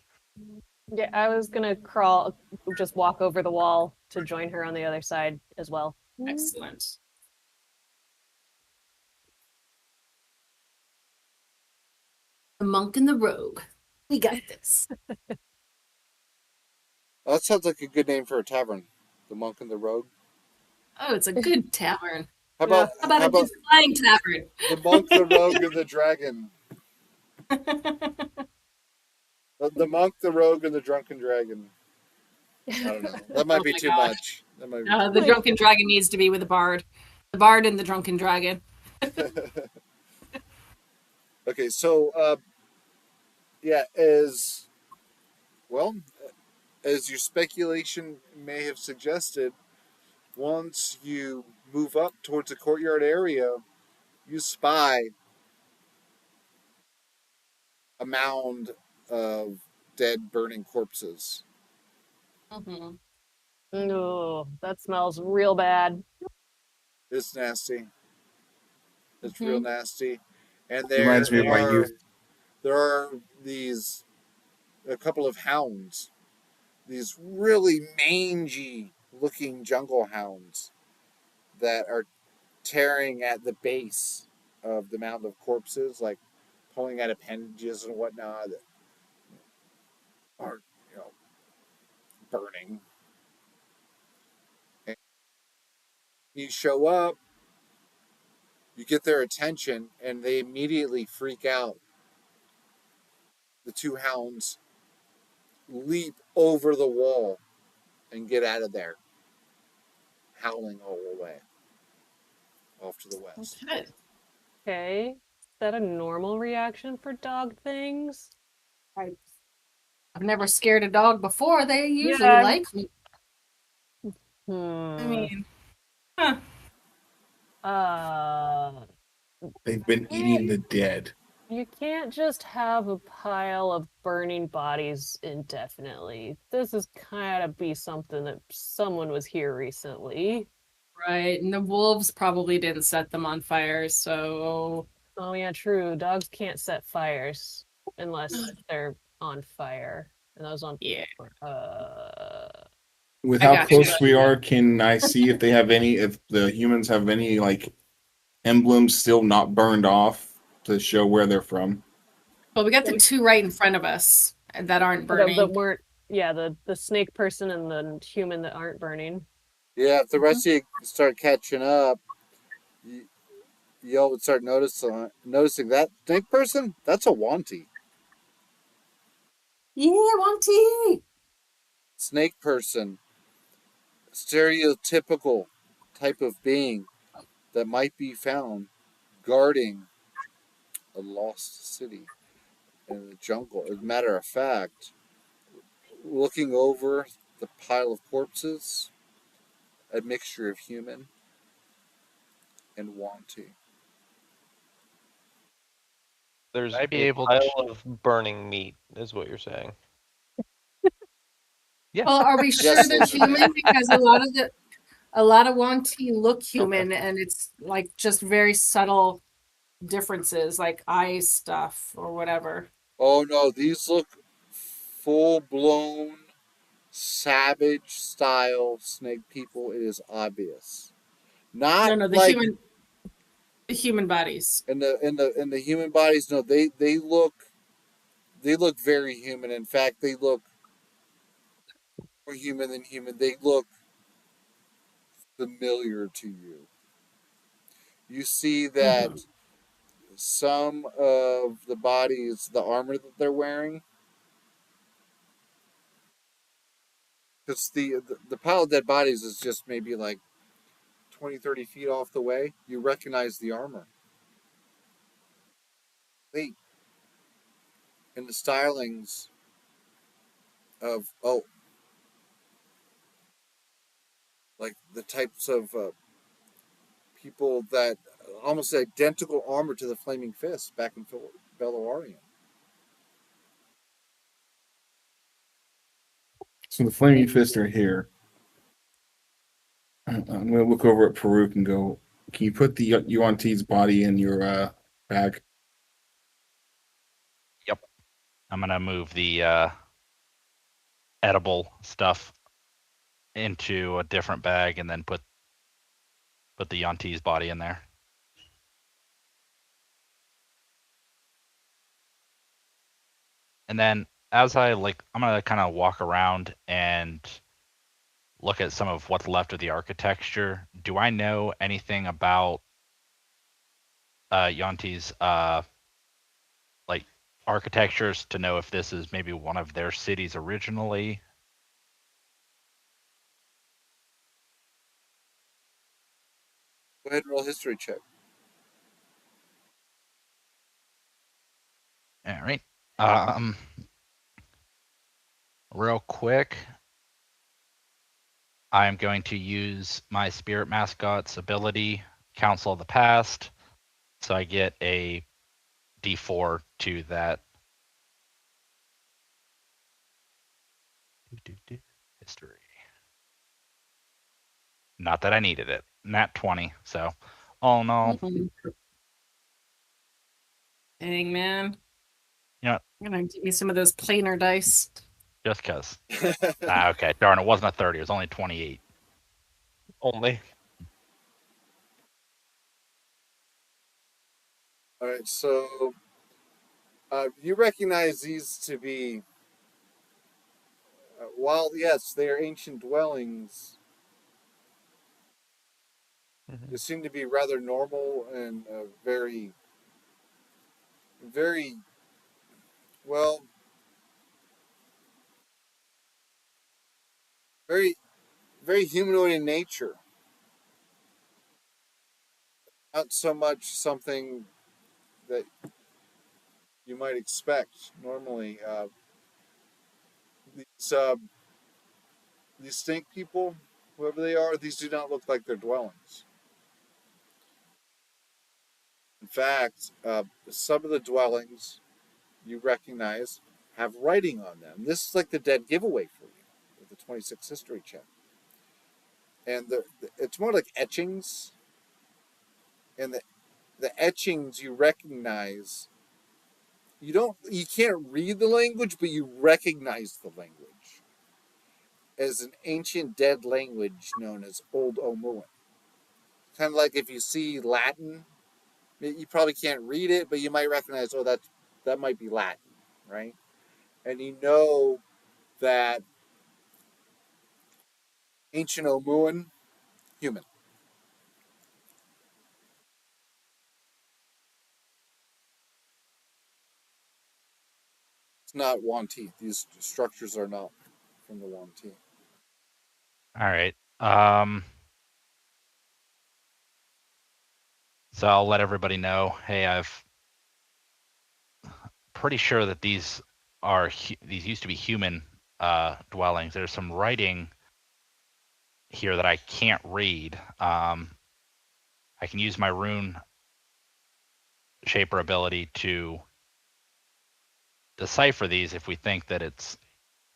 Yeah, I was gonna crawl, just walk over the wall to join her on the other side as well. Excellent. The monk and the rogue. We got this. Well, that sounds like a good name for a tavern. The Monk and the Rogue. Oh, it's a good tavern. How Yeah. about How about how a good about flying tavern? the Monk, the Rogue, and the Dragon? The Monk, the Rogue, and the Drunken Dragon. I don't know. That might Oh be my too gosh. much. That might be too The much. drunken dragon needs to be with the bard. The bard and the drunken dragon. Okay, so yeah, as well as your speculation may have suggested, once you move up towards the courtyard area, you spy a mound of dead, burning corpses. Mm-hmm. No, that smells real bad. It's nasty. It's real Mm-hmm. nasty, and Reminds me of my youth. there are these a couple of hounds, these really mangy looking jungle hounds that are tearing at the base of the mound of corpses, like pulling at appendages and whatnot that are, burning. And you show up, you get their attention, and they immediately freak out. The two hounds leap over the wall and get out of there, howling all the way off to the west. Okay. Okay. Is that a normal reaction for dog things? I've never scared a dog before. They usually Yeah. like me. I Hmm. mean, huh. Uh, They've been eating the dead. You can't just have a pile of burning bodies indefinitely. This is kind of be something that someone was here recently. Right, and the wolves probably didn't set them on fire, so Oh yeah, true. Dogs can't set fires unless they're on fire. And those on yeah. With I how got you. close we are, can I see if they have any, if the humans have any like emblems still not burned off to show where they're from? Well, we got the two right in front of us that aren't that burning. weren't, yeah, the snake person and the human that aren't burning. Yeah, if the rest of you start catching up, y'all would start noticing that snake person. That's a Wanty. Yeah, Monty. Snake person, stereotypical type of being that might be found guarding a lost city in the jungle. As a matter of fact, looking over the pile of corpses, a mixture of human and Wanty. There's I'd be a able pile to. of burning meat, is what you're saying. Yeah. Well, are we sure Yes, they're lizard human? man. Because a lot of Wanty look human, and it's like just very subtle differences, like eye stuff or whatever. Oh no, these look full blown savage style snake people. It is obvious. No, Not no, like the human bodies. in the human bodies. No, they look very human. In fact, they look more human than human. They look familiar to you. You see Hmm. that some of the bodies, the armor that they're wearing, because the pile of dead bodies is just maybe like 20, 30 feet off the way. You recognize the armor. Wait, and the stylings of, like the types of people that almost identical armor to the Flaming Fist back in Belowarian. So the Flaming Fist are here. I'm going to look over at Farouk and go, can you put the UNT's body in your bag? Yep. I'm gonna move the edible stuff into a different bag and then put the Yanti's body in there. And then as I'm gonna kind of walk around and look at some of what's left of the architecture. Do I know anything about Yanti's like architectures to know if this is maybe one of their cities originally? Go ahead and roll a history check. All right. Real quick, I'm going to use my spirit mascot's ability, Council of the Past, so I get a D4 to that. History. Not that I needed it. Nat 20. So, oh no. Mhm. Dang, man. You know what? I'm gonna give me some of those planar dice. Just because. Okay, darn, it wasn't a 30. It was only 28. Only. All right, so you recognize these to be, while yes, they are ancient dwellings, Mhm. they seem to be rather normal and very, very well, very, very humanoid in nature. Not so much something that you might expect normally. These these stink people, whoever they are, these do not look like their dwellings. In fact, some of the dwellings you recognize have writing on them. This is like the dead giveaway for you with the 26 history check. And it's more like etchings. And the etchings you recognize, you can't read the language, but you recognize the language as an ancient dead language known as Old Omuan. Kind of like if you see Latin, you probably can't read it, but you might recognize, oh, that might be Latin, right? And you know that ancient Omuan, human. It's not Wanti. These structures are not from the Wanti. All right. So I'll let everybody know. Hey, I've pretty sure that these used to be human dwellings. There's some writing here that I can't read. I can use my rune shaper ability to decipher these if we think that it's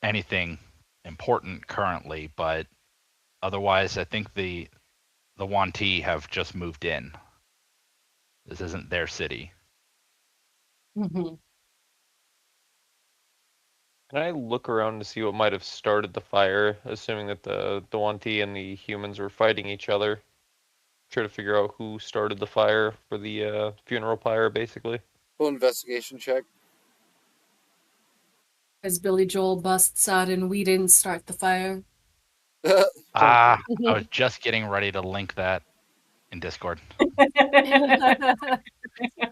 anything important currently, but otherwise I think the Wanti have just moved in. This isn't their city. Mhm. Can I look around to see what might have started the fire, assuming that the Wanti and the humans were fighting each other? Try to figure out who started the fire for the funeral pyre, basically. Full investigation check. As Billy Joel busts out and we didn't start the fire. I was just getting ready to link that in Discord.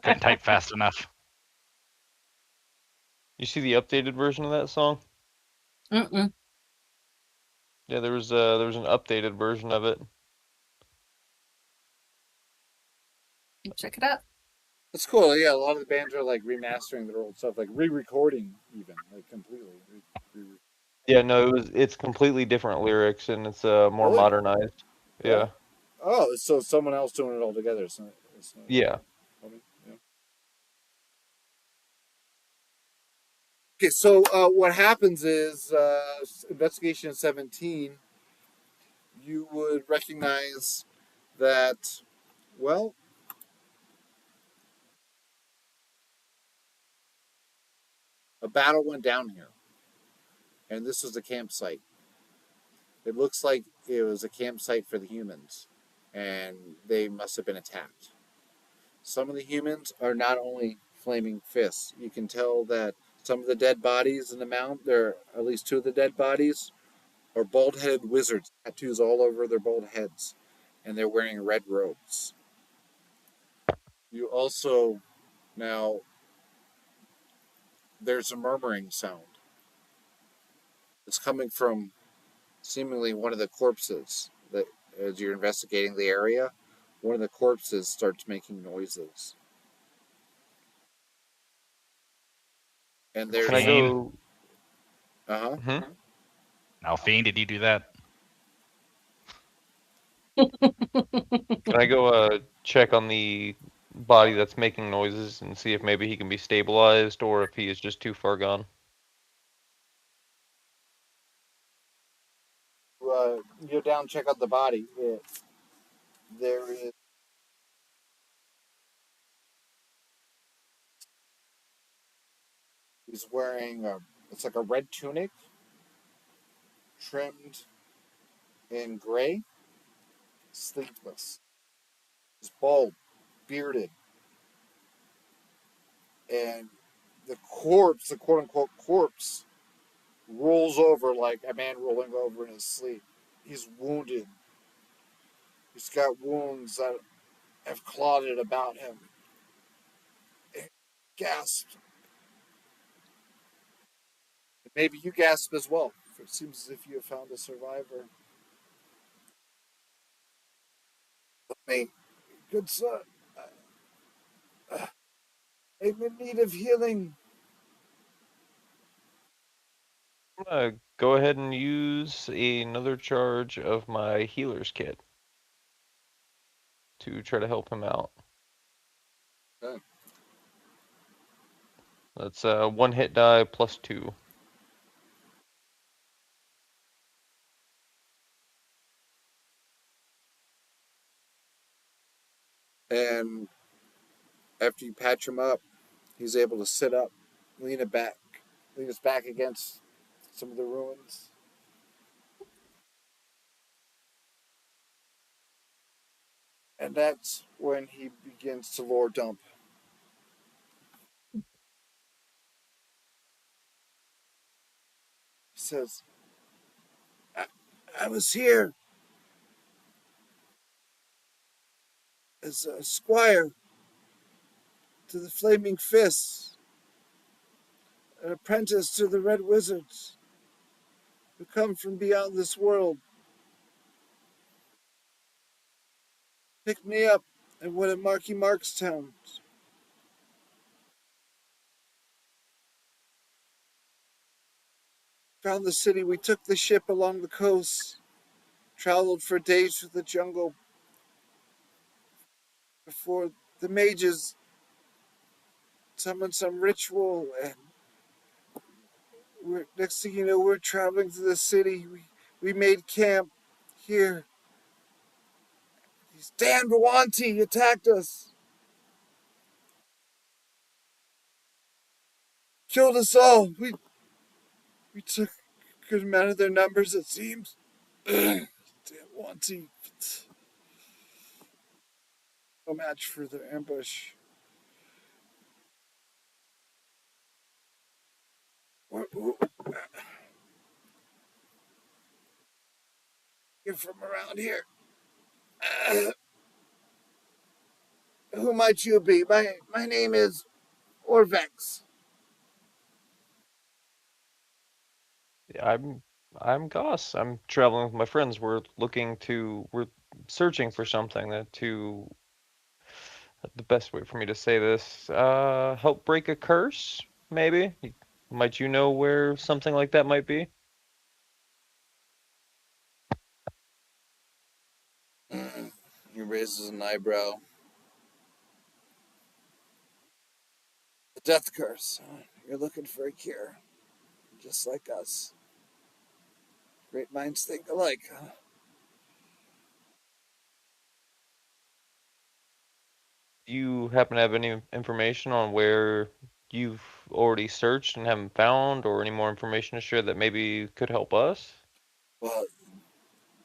Couldn't type fast enough. You see the updated version of that song? Mm-mm. Yeah, there was an updated version of it. Check it out. That's cool. Yeah, a lot of the bands are like remastering their old stuff, like re-recording even, like completely. Yeah, no, it's completely different lyrics and it's more Really? modernized. Yeah. Oh, so someone else doing it all together. It's not Yeah. yeah. Okay, so what happens is investigation 17, you would recognize that, well, a battle went down here, and this was a campsite. It looks like it was a campsite for the humans, and they must have been attacked. Some of the humans are not only flaming fists, you can tell that some of the dead bodies in the mound, there are at least two of the dead bodies, are bald headed wizards, tattoos all over their bald heads, and they're wearing red robes. You also, now, there's a murmuring sound. It's coming from seemingly one of the corpses that, as you're investigating the area, one of the corpses starts making noises. And there's Can I go? uh-huh. Hmm? Now, Fiend, did you do that? Can I go check on the body that's making noises and see if maybe he can be stabilized or if he is just too far gone? You go down, check out the body. There is he's wearing it's like a red tunic trimmed in gray, sleeveless. He's bald, bearded, and the corpse, the quote unquote corpse, rolls over like a man rolling over in his sleep. He's wounded. He's got wounds that have clotted about him. He gasped. Maybe you gasp as well. It seems as if you have found a survivor. Hey, good sir, I'm in need of healing. I'm gonna go ahead and use another charge of my healer's kit to try to help him out. Okay. That's 1 hit die +2. And after you patch him up, he's able to sit up, lean his back against some of the ruins. And that's when he begins to lore dump. He says, I was here as a squire to the Flaming Fists, an apprentice to the Red Wizards, who come from beyond this world. Picked me up at one of Marky Mark's towns. Found the city. We took the ship along the coast, traveled for days through the jungle before the mages summoned some ritual, and next thing you know, we're traveling to the city. We made camp here. These damned Wanti attacked us, killed us all. We took a good amount of their numbers, it seems. Damn Wanti. No match for their ambush. You're from around here. Who might you be? My name is Orvex. Yeah, I'm Goss. I'm traveling with my friends. We're searching for something to the best way for me to say this. Help break a curse, maybe? Might you know where something like that might be? He raises an eyebrow. The death curse. You're looking for a cure, just like us. Great minds think alike, huh? Do you happen to have any information on where you've already searched and haven't found, or any more information to share that maybe could help us? Well,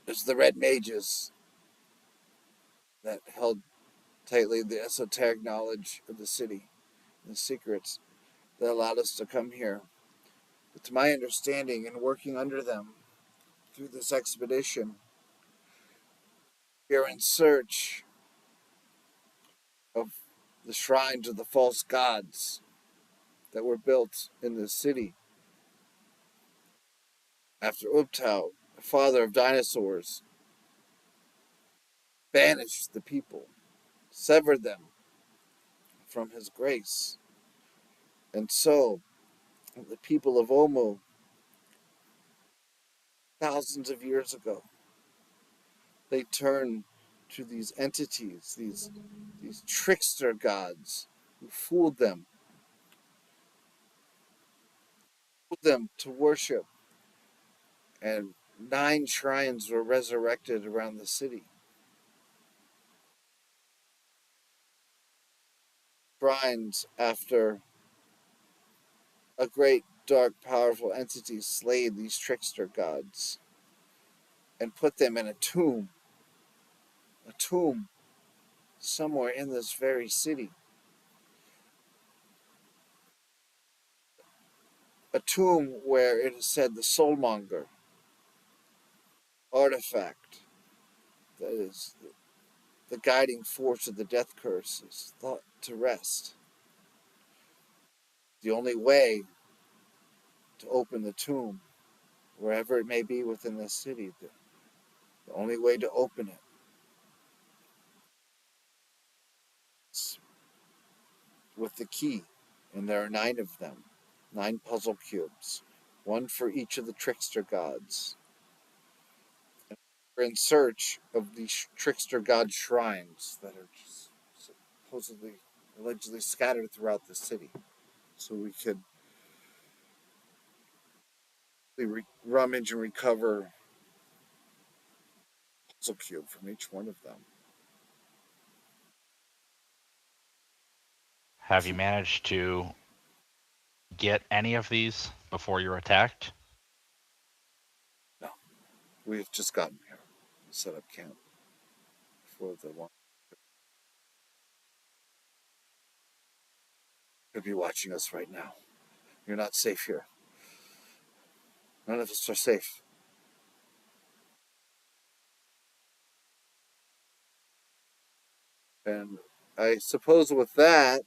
there's the red mages that held tightly the esoteric knowledge of the city, the secrets that allowed us to come here. But to my understanding, and working under them through this expedition, we are in search of the shrines of the false gods that were built in this city after Uptau, the father of dinosaurs, banished the people, severed them from his grace. And so, the people of Omo, thousands of years ago, they turned to these entities, these trickster gods who fooled them to worship, and 9 shrines were resurrected around the city. Shrines after a great, dark, powerful entity slayed these trickster gods and put them in a tomb somewhere in this very city. A tomb where it is said the soulmonger artifact that is the guiding force of the death curse is thought to rest. The only way to open the tomb, wherever it may be within the city, the only way to open it is with the key. And there are 9 of them, 9 puzzle cubes, one for each of the trickster gods. And we're in search of these trickster god shrines that are just supposedly allegedly scattered throughout the city. So we could rummage and recover a puzzle cube from each one of them. Have you managed to get any of these before you're attacked? No, we've just gotten here. Set up camp for the one. Could be watching us right now. You're not safe here. None of us are safe. And I suppose with that,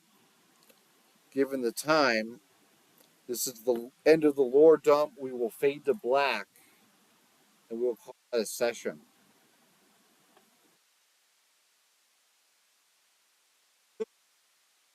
given the time, this is the end of the lore dump. We will fade to black, and we'll call that a session.